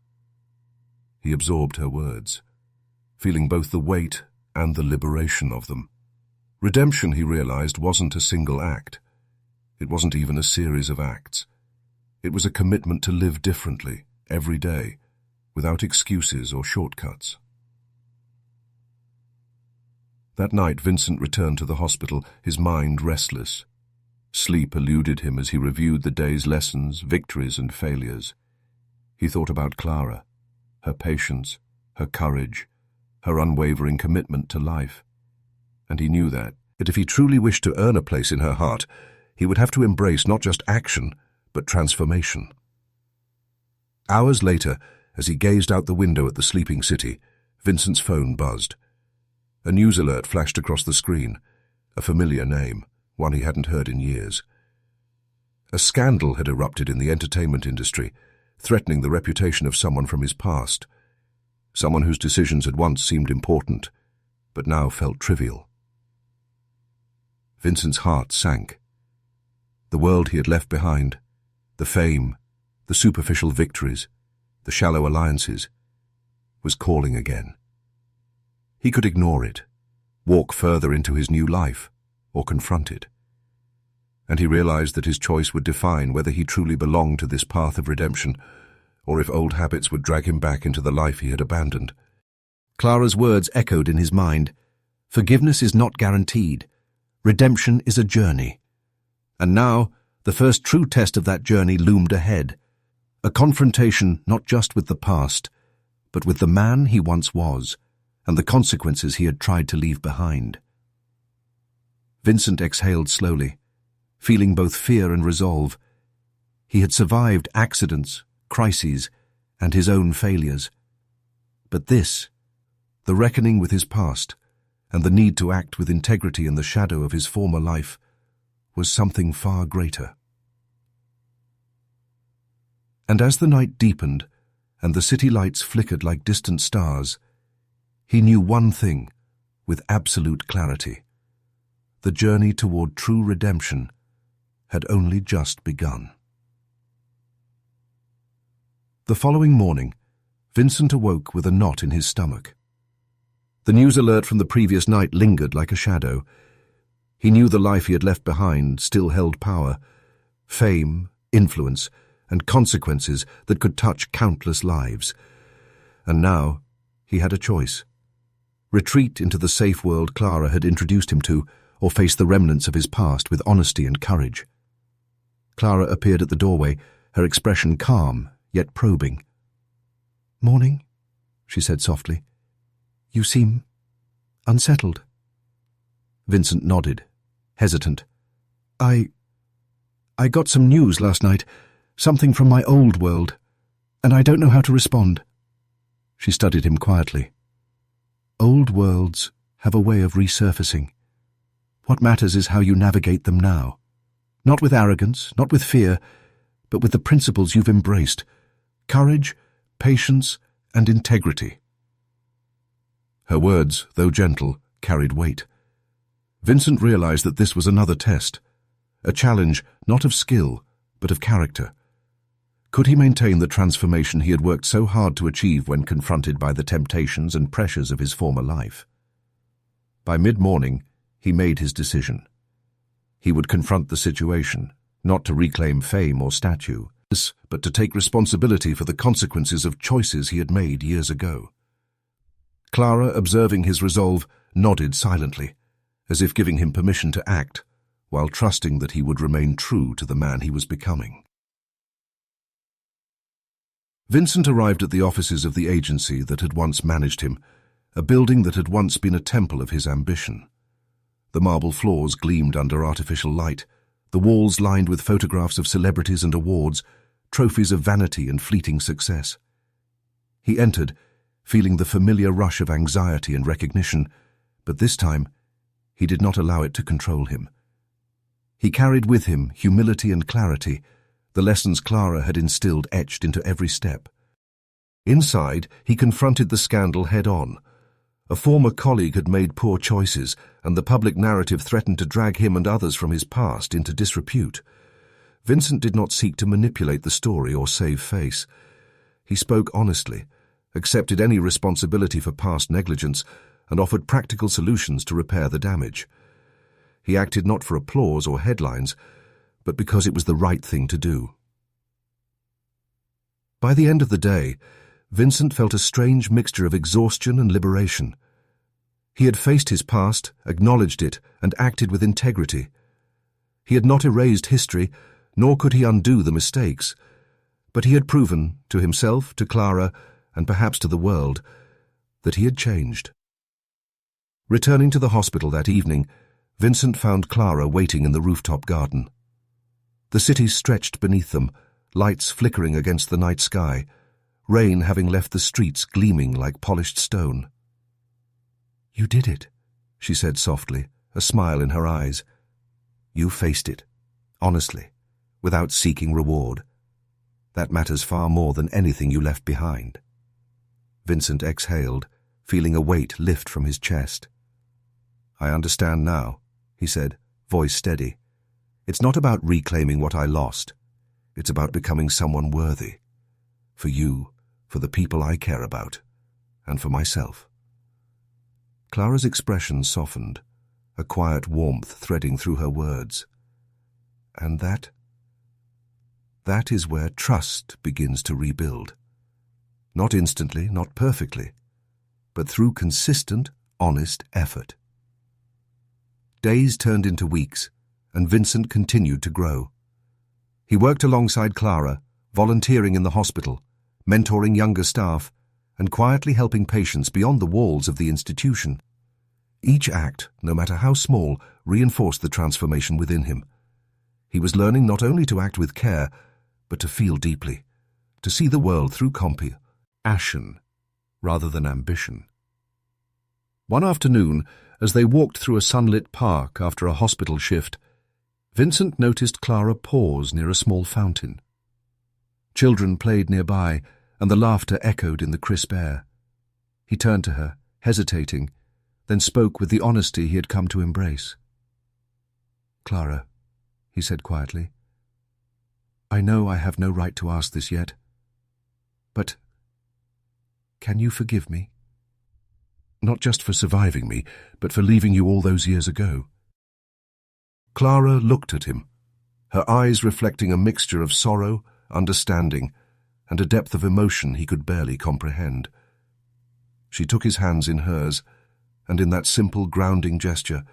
He absorbed her words, feeling both the weight and the liberation of them. Redemption, he realized, wasn't a single act. It wasn't even a series of acts. It was a commitment to live differently, every day, without excuses or shortcuts. That night, Vincent returned to the hospital, his mind restless. Sleep eluded him as he reviewed the day's lessons, victories, and failures. He thought about Clara, her patience, her courage, her unwavering commitment to life. And he knew that if he truly wished to earn a place in her heart, he would have to embrace not just action, but transformation. Hours later, as he gazed out the window at the sleeping city, Vincent's phone buzzed. A news alert flashed across the screen, a familiar name, one he hadn't heard in years. A scandal had erupted in the entertainment industry, threatening the reputation of someone from his past, someone whose decisions had once seemed important, but now felt trivial. Vincent's heart sank. The world he had left behind, the fame, the superficial victories, the shallow alliances, was calling again. He could ignore it, walk further into his new life, or confront it. And he realized that his choice would define whether he truly belonged to this path of redemption, or if old habits would drag him back into the life he had abandoned. Clara's words echoed in his mind. Forgiveness is not guaranteed. Redemption is a journey. And now, the first true test of that journey loomed ahead. A confrontation not just with the past, but with the man he once was, and the consequences he had tried to leave behind. Vincent exhaled slowly, feeling both fear and resolve. He had survived accidents, crises, and his own failures. But this, the reckoning with his past, and the need to act with integrity in the shadow of his former life, was something far greater. And as the night deepened, and the city lights flickered like distant stars, he knew one thing with absolute clarity. The journey toward true redemption had only just begun. The following morning, Vincent awoke with a knot in his stomach. The news alert from the previous night lingered like a shadow. He knew the life he had left behind still held power, fame, influence, and consequences that could touch countless lives. And now he had a choice. Retreat into the safe world Clara had introduced him to, or face the remnants of his past with honesty and courage. Clara appeared at the doorway, her expression calm, yet probing. "Morning," she said softly. "You seem unsettled." Vincent nodded, hesitant. I got some news last night, something from my old world, and I don't know how to respond." She studied him quietly. "Old worlds have a way of resurfacing. What matters is how you navigate them now. Not with arrogance, not with fear, but with the principles you've embraced: courage, patience, and integrity." Her words, though gentle, carried weight. Vincent realized that this was another test, a challenge not of skill, but of character. Could he maintain the transformation he had worked so hard to achieve when confronted by the temptations and pressures of his former life? By mid-morning, he made his decision. He would confront the situation, not to reclaim fame or statue, but to take responsibility for the consequences of choices he had made years ago. Clara, observing his resolve, nodded silently, as if giving him permission to act, while trusting that he would remain true to the man he was becoming. Vincent arrived at the offices of the agency that had once managed him, a building that had once been a temple of his ambition. The marble floors gleamed under artificial light, the walls lined with photographs of celebrities and awards, trophies of vanity and fleeting success. He entered, feeling the familiar rush of anxiety and recognition, but this time he did not allow it to control him. He carried with him humility and clarity, the lessons Clara had instilled etched into every step. Inside, he confronted the scandal head-on. A former colleague had made poor choices, and the public narrative threatened to drag him and others from his past into disrepute. Vincent did not seek to manipulate the story or save face. He spoke honestly, accepted any responsibility for past negligence, and offered practical solutions to repair the damage. He acted not for applause or headlines, but because it was the right thing to do. By the end of the day, Vincent felt a strange mixture of exhaustion and liberation. He had faced his past, acknowledged it, and acted with integrity. He had not erased history, nor could he undo the mistakes, but he had proven, to himself, to Clara, and perhaps to the world, that he had changed. Returning to the hospital that evening, Vincent found Clara waiting in the rooftop garden. The city stretched beneath them, lights flickering against the night sky, rain having left the streets gleaming like polished stone. "You did it," she said softly, a smile in her eyes. "You faced it, honestly, without seeking reward. That matters far more than anything you left behind." Vincent exhaled, feeling a weight lift from his chest. "I understand now," he said, voice steady. "It's not about reclaiming what I lost. It's about becoming someone worthy. For you, for the people I care about, and for myself." Clara's expression softened, a quiet warmth threading through her words. "And that is where trust begins to rebuild. Not instantly, not perfectly, but through consistent, honest effort." Days turned into weeks, and Vincent continued to grow. He worked alongside Clara, volunteering in the hospital, mentoring younger staff, and quietly helping patients beyond the walls of the institution. Each act, no matter how small, reinforced the transformation within him. He was learning not only to act with care, but to feel deeply, to see the world through compassion rather than ambition. One afternoon, as they walked through a sunlit park after a hospital shift, Vincent noticed Clara pause near a small fountain. Children played nearby, and the laughter echoed in the crisp air. He turned to her, hesitating, then spoke with the honesty he had come to embrace. "Clara," he said quietly, "I know I have no right to ask this yet, but can you forgive me? Not just for surviving me, but for leaving you all those years ago." Clara looked at him, her eyes reflecting a mixture of sorrow, understanding, and a depth of emotion he could barely comprehend. She took his hands in hers, and in that simple, grounding gesture,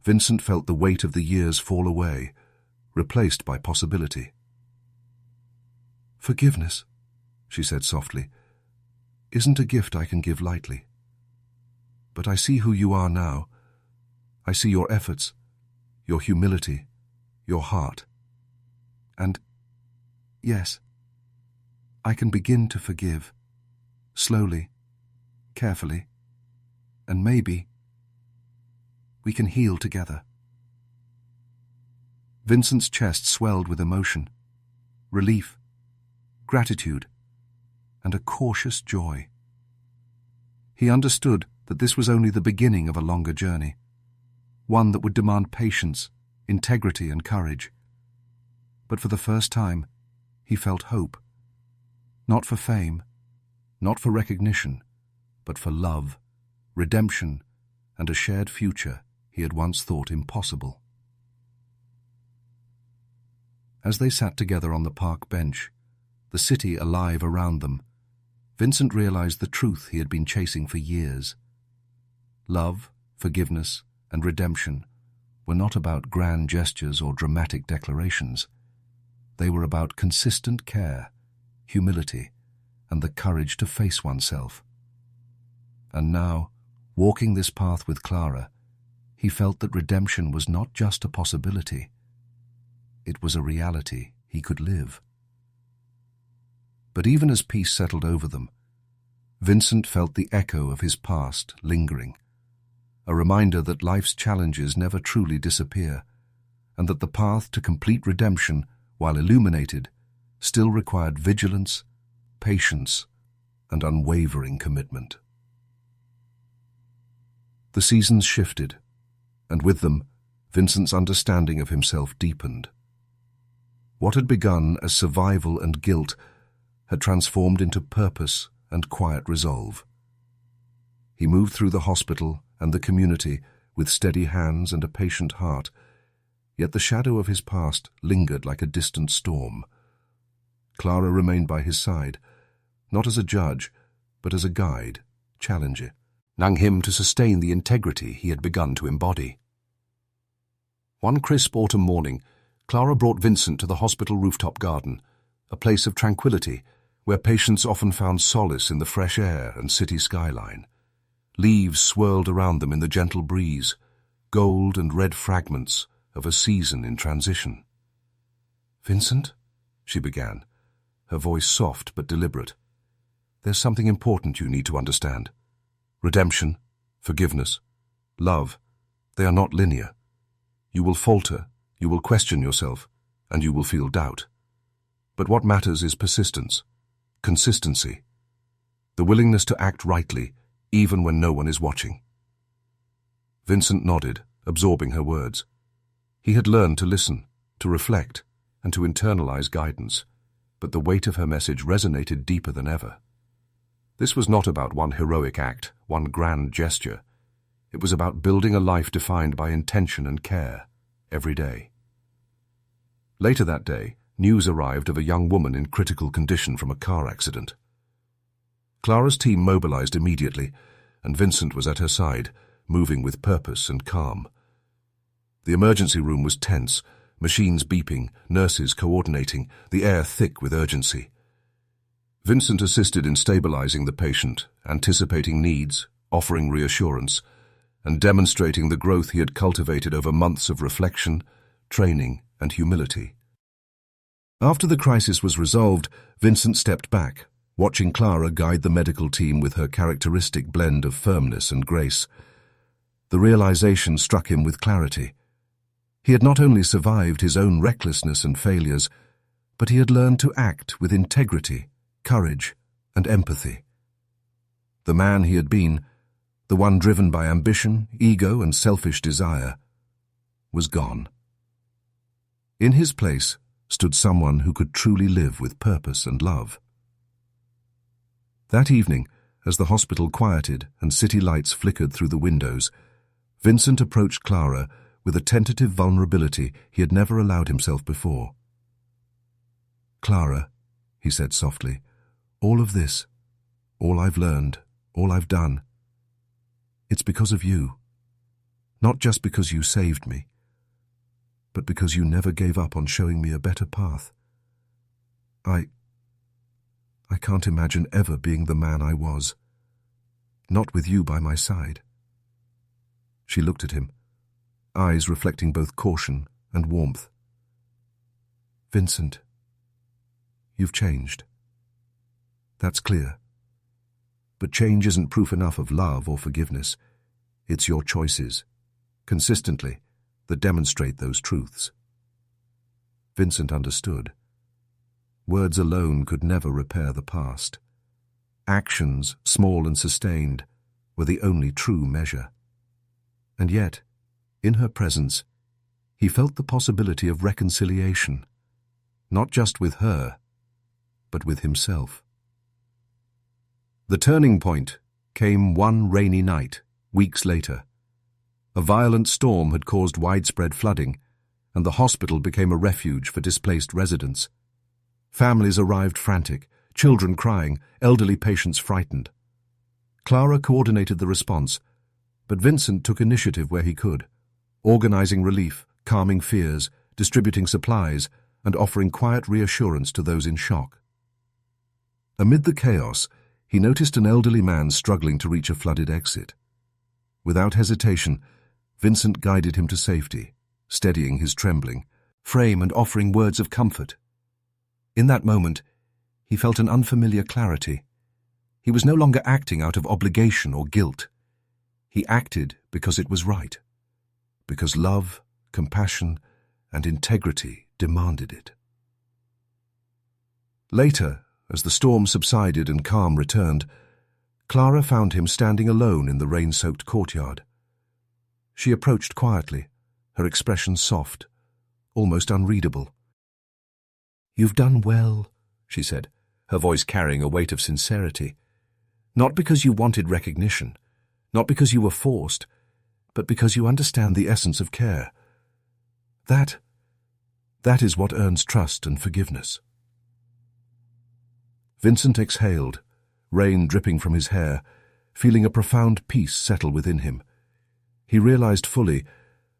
Vincent felt the weight of the years fall away, replaced by possibility. "Forgiveness," she said softly, "isn't a gift I can give lightly. But I see who you are now. I see your efforts, your humility, your heart. And, yes, I can begin to forgive, slowly, carefully, and maybe we can heal together." Vincent's chest swelled with emotion, relief, gratitude, and a cautious joy. He understood that this was only the beginning of a longer journey, one that would demand patience, integrity, and courage. But for the first time, he felt hope. Not for fame, not for recognition, but for love, redemption, and a shared future he had once thought impossible. As they sat together on the park bench, the city alive around them, Vincent realized the truth he had been chasing for years. Love, forgiveness, and redemption were not about grand gestures or dramatic declarations. They were about consistent care, humility, and the courage to face oneself. And now, walking this path with Clara, he felt that redemption was not just a possibility. It was a reality he could live. But even as peace settled over them, Vincent felt the echo of his past lingering, a reminder that life's challenges never truly disappear, and that the path to complete redemption, while illuminated, still required vigilance, patience, and unwavering commitment. The seasons shifted, and with them, Vincent's understanding of himself deepened. What had begun as survival and guilt had transformed into purpose and quiet resolve. He moved through the hospital and the community with steady hands and a patient heart, yet the shadow of his past lingered like a distant storm. Clara remained by his side, not as a judge, but as a guide, challenging him to sustain the integrity he had begun to embody. One crisp autumn morning, Clara brought Vincent to the hospital rooftop garden, a place of tranquility where patients often found solace in the fresh air and city skyline. Leaves swirled around them in the gentle breeze, gold and red fragments of a season in transition. "Vincent," she began, her voice soft but deliberate, "there's something important you need to understand. Redemption, forgiveness, love, they are not linear. You will falter, you will question yourself, and you will feel doubt. But what matters is persistence, consistency, the willingness to act rightly, even when no one is watching." Vincent nodded, absorbing her words. He had learned to listen, to reflect, and to internalize guidance, but the weight of her message resonated deeper than ever. This was not about one heroic act, one grand gesture. It was about building a life defined by intention and care, every day. Later that day, news arrived of a young woman in critical condition from a car accident. Clara's team mobilized immediately, and Vincent was at her side, moving with purpose and calm. The emergency room was tense, machines beeping, nurses coordinating, the air thick with urgency. Vincent assisted in stabilizing the patient, anticipating needs, offering reassurance, and demonstrating the growth he had cultivated over months of reflection, training, and humility. After the crisis was resolved, Vincent stepped back, watching Clara guide the medical team with her characteristic blend of firmness and grace. The realization struck him with clarity. He had not only survived his own recklessness and failures, but he had learned to act with integrity, courage, and empathy. The man he had been, the one driven by ambition, ego, and selfish desire, was gone. In his place stood someone who could truly live with purpose and love. That evening, as the hospital quieted and city lights flickered through the windows, Vincent approached Clara with a tentative vulnerability he had never allowed himself before. "Clara," he said softly. All of this, all I've learned, all I've done, it's because of you. Not just because you saved me, but because you never gave up on showing me a better path. I can't imagine ever being the man I was, not with you by my side. She looked at him, eyes reflecting both caution and warmth. Vincent, you've changed. That's clear. But change isn't proof enough of love or forgiveness. It's your choices, consistently, that demonstrate those truths. Vincent understood. Words alone could never repair the past. Actions, small and sustained, were the only true measure. And yet, in her presence, he felt the possibility of reconciliation, not just with her, but with himself. The turning point came one rainy night, weeks later. A violent storm had caused widespread flooding, and the hospital became a refuge for displaced residents. Families arrived frantic, children crying, elderly patients frightened. Clara coordinated the response, but Vincent took initiative where he could, organizing relief, calming fears, distributing supplies, and offering quiet reassurance to those in shock. Amid the chaos, he noticed an elderly man struggling to reach a flooded exit. Without hesitation, Vincent guided him to safety, steadying his trembling frame and offering words of comfort. In that moment, he felt an unfamiliar clarity. He was no longer acting out of obligation or guilt. He acted because it was right, because love, compassion, and integrity demanded it. Later, as the storm subsided and calm returned, Clara found him standing alone in the rain-soaked courtyard. She approached quietly, her expression soft, almost unreadable. "You've done well," she said, her voice carrying a weight of sincerity. "Not because you wanted recognition, not because you were forced, but because you understand the essence of care. That is what earns trust and forgiveness." Vincent exhaled, rain dripping from his hair, feeling a profound peace settle within him. He realized fully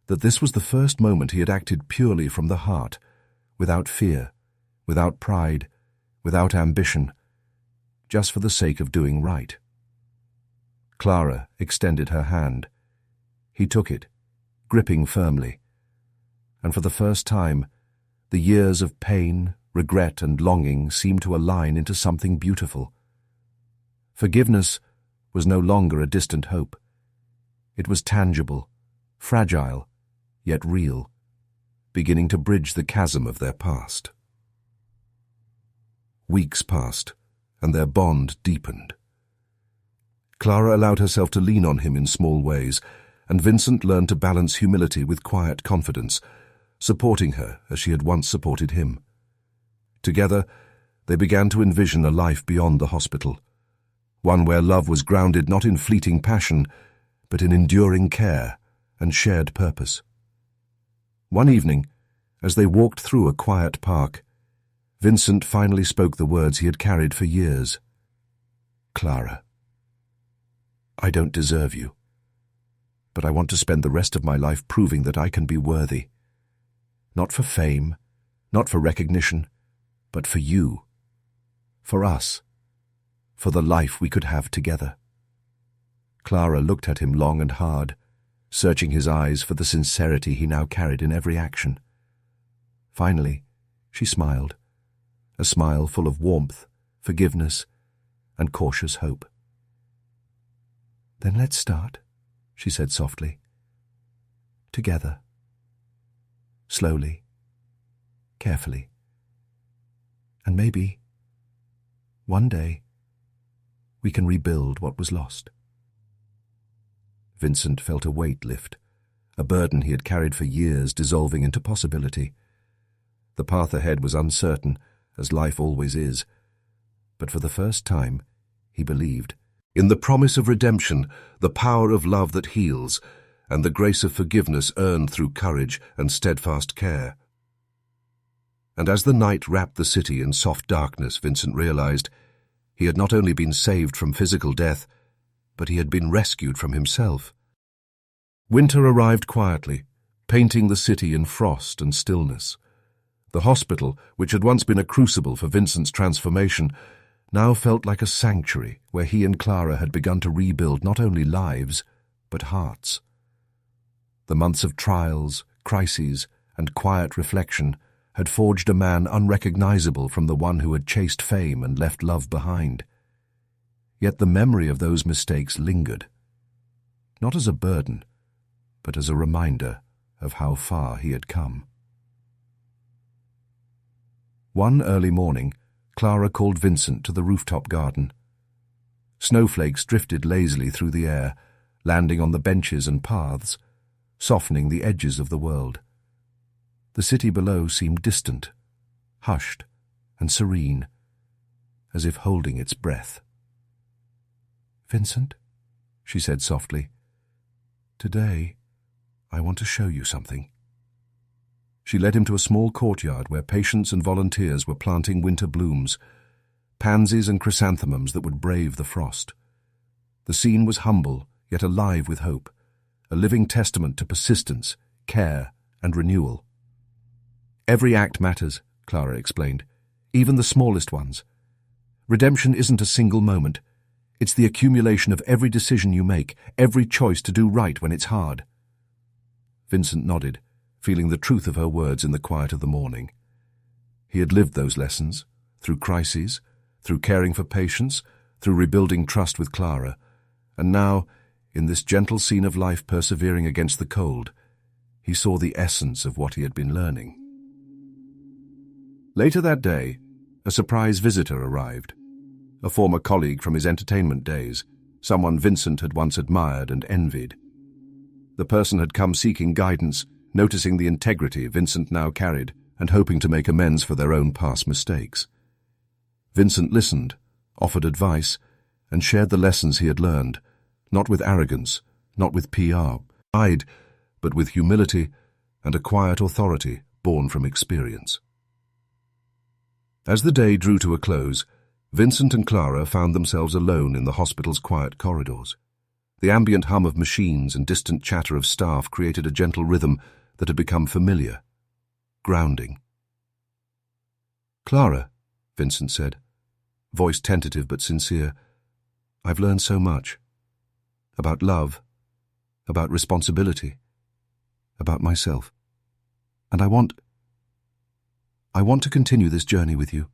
that this was the first moment he had acted purely from the heart, without fear, without pride, without ambition, just for the sake of doing right. Clara extended her hand. He took it, gripping firmly, and for the first time, the years of pain, regret, and longing seemed to align into something beautiful. Forgiveness was no longer a distant hope. It was tangible, fragile, yet real, beginning to bridge the chasm of their past. Weeks passed, and their bond deepened. Clara allowed herself to lean on him in small ways, and Vincent learned to balance humility with quiet confidence, supporting her as she had once supported him. Together, they began to envision a life beyond the hospital, one where love was grounded not in fleeting passion, but in enduring care and shared purpose. One evening, as they walked through a quiet park, Vincent finally spoke the words he had carried for years. "Clara, I don't deserve you, but I want to spend the rest of my life proving that I can be worthy. Not for fame, not for recognition, but for you, for us, for the life we could have together." Clara looked at him long and hard, searching his eyes for the sincerity he now carried in every action. Finally, she smiled, a smile full of warmth, forgiveness, and cautious hope. "Then let's start," she said softly. "Together. Slowly. Carefully. And maybe, one day, we can rebuild what was lost." Vincent felt a weight lift, a burden he had carried for years dissolving into possibility. The path ahead was uncertain, as life always is, but for the first time, he believed in the promise of redemption, the power of love that heals, and the grace of forgiveness earned through courage and steadfast care. And as the night wrapped the city in soft darkness, Vincent realized he had not only been saved from physical death, but he had been rescued from himself. Winter arrived quietly, painting the city in frost and stillness. The hospital, which had once been a crucible for Vincent's transformation, now felt like a sanctuary where he and Clara had begun to rebuild not only lives, but hearts. The months of trials, crises, and quiet reflection had forged a man unrecognizable from the one who had chased fame and left love behind. Yet the memory of those mistakes lingered, not as a burden, but as a reminder of how far he had come. One early morning, Clara called Vincent to the rooftop garden. Snowflakes drifted lazily through the air, landing on the benches and paths, softening the edges of the world. The city below seemed distant, hushed, and serene, as if holding its breath. "Vincent," she said softly, "today I want to show you something." She led him to a small courtyard where patients and volunteers were planting winter blooms, pansies and chrysanthemums that would brave the frost. The scene was humble, yet alive with hope, a living testament to persistence, care, and renewal. "Every act matters," Clara explained, "even the smallest ones. Redemption isn't a single moment. It's the accumulation of every decision you make, every choice to do right when it's hard." Vincent nodded, feeling the truth of her words in the quiet of the morning. He had lived those lessons, through crises, through caring for patients, through rebuilding trust with Clara, and now, in this gentle scene of life persevering against the cold, he saw the essence of what he had been learning. Later that day, a surprise visitor arrived, a former colleague from his entertainment days, someone Vincent had once admired and envied. The person had come seeking guidance, noticing the integrity Vincent now carried and hoping to make amends for their own past mistakes. Vincent listened, offered advice, and shared the lessons he had learned, not with arrogance, not with pride, but with humility and a quiet authority born from experience. As the day drew to a close, Vincent and Clara found themselves alone in the hospital's quiet corridors. The ambient hum of machines and distant chatter of staff created a gentle rhythm that had become familiar, grounding. "Clara," Vincent said, voice tentative but sincere, "I've learned so much. About love, about responsibility, about myself. And I want to continue this journey with you.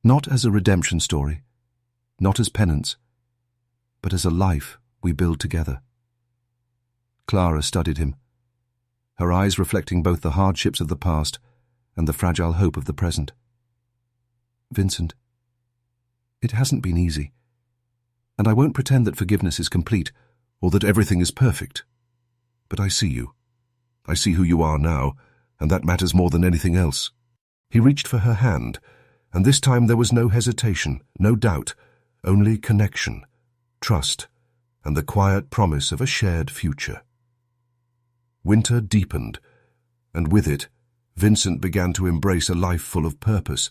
Not as a redemption story, not as penance, but as a life we build together." Clara studied him, her eyes reflecting both the hardships of the past and the fragile hope of the present. "Vincent, it hasn't been easy, and I won't pretend that forgiveness is complete or that everything is perfect. But I see you. I see who you are now, and that matters more than anything else." He reached for her hand, and this time there was no hesitation, no doubt, only connection, trust, and the quiet promise of a shared future. Winter deepened, and with it, Vincent began to embrace a life full of purpose.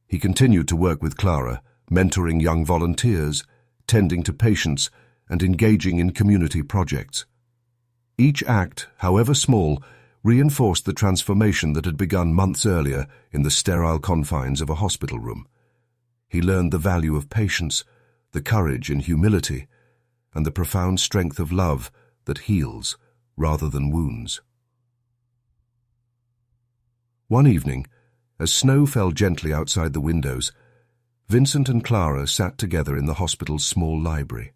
He continued to work with Clara, mentoring young volunteers, tending to patients, and engaging in community projects. Each act, however small, reinforced the transformation that had begun months earlier in the sterile confines of a hospital room. He learned the value of patience, the courage and humility, and the profound strength of love that heals rather than wounds. One evening, as snow fell gently outside the windows, Vincent and Clara sat together in the hospital's small library.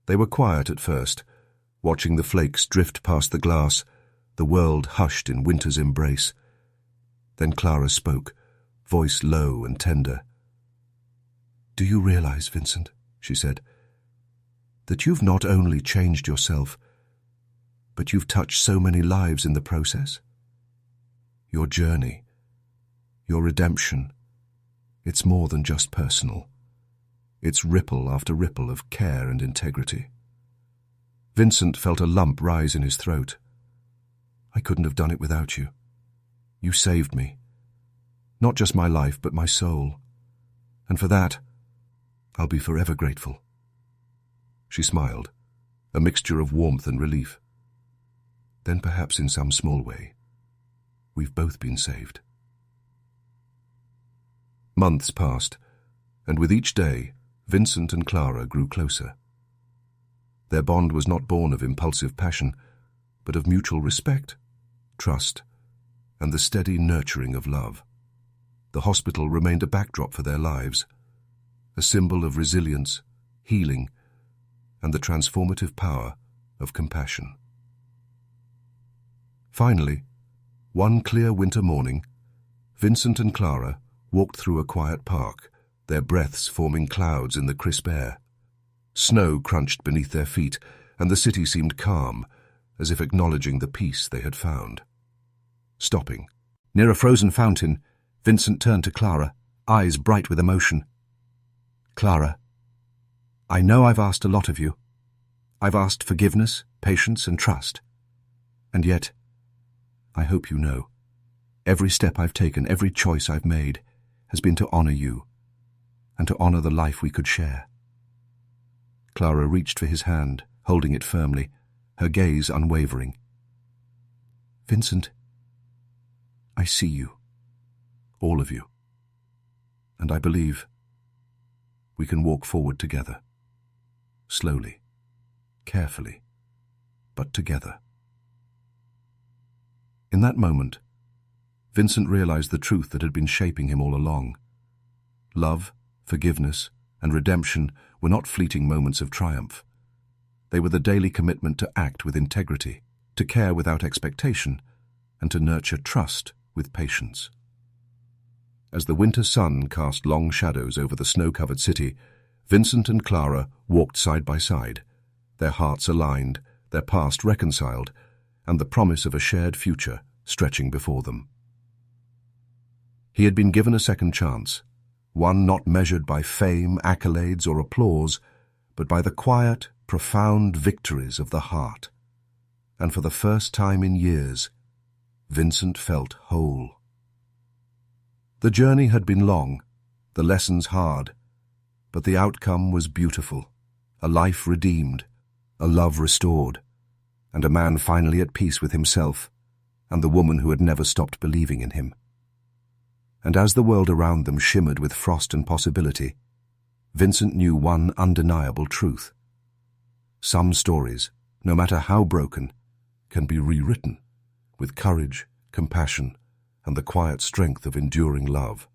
They were quiet at first, watching the flakes drift past the glass, the world hushed in winter's embrace. Then Clara spoke, voice low and tender. "Do you realize, Vincent," she said, "that you've not only changed yourself, but you've touched so many lives in the process? Your journey, your redemption, it's more than just personal. It's ripple after ripple of care and integrity." Vincent felt a lump rise in his throat. "I couldn't have done it without you. You saved me, Not just my life, but my soul. And for that, I'll be forever grateful." She smiled, a mixture of warmth and relief. "Then perhaps in some small way, we've both been saved." Months passed, and with each day, Vincent and Clara grew closer. Their bond was not born of impulsive passion, but of mutual respect, trust, and the steady nurturing of love. The hospital remained a backdrop for their lives, a symbol of resilience, healing, and the transformative power of compassion. Finally, one clear winter morning, Vincent and Clara walked through a quiet park, their breaths forming clouds in the crisp air. Snow crunched beneath their feet, and the city seemed calm, as if acknowledging the peace they had found. Stopping, near a frozen fountain, Vincent turned to Clara, eyes bright with emotion. "Clara, I know I've asked a lot of you. I've asked forgiveness, patience, and trust. And yet, I hope you know, every step I've taken, every choice I've made, has been to honor you, and to honor the life we could share." Clara reached for his hand, holding it firmly, her gaze unwavering. "Vincent, I see you, all of you, and I believe we can walk forward together, slowly, carefully, but together." In that moment, Vincent realized the truth that had been shaping him all along. Love, forgiveness, and redemption were not fleeting moments of triumph. They were the daily commitment to act with integrity, to care without expectation, and to nurture trust with patience. As the winter sun cast long shadows over the snow-covered city, Vincent and Clara walked side by side, their hearts aligned, their past reconciled, and the promise of a shared future stretching before them. He had been given a second chance, one not measured by fame, accolades, or applause, but by the quiet, profound victories of the heart. And for the first time in years, Vincent felt whole. The journey had been long, the lessons hard, but the outcome was beautiful, a life redeemed, a love restored, and a man finally at peace with himself and the woman who had never stopped believing in him. And as the world around them shimmered with frost and possibility, Vincent knew one undeniable truth. Some stories, no matter how broken, can be rewritten with courage, compassion, and the quiet strength of enduring love.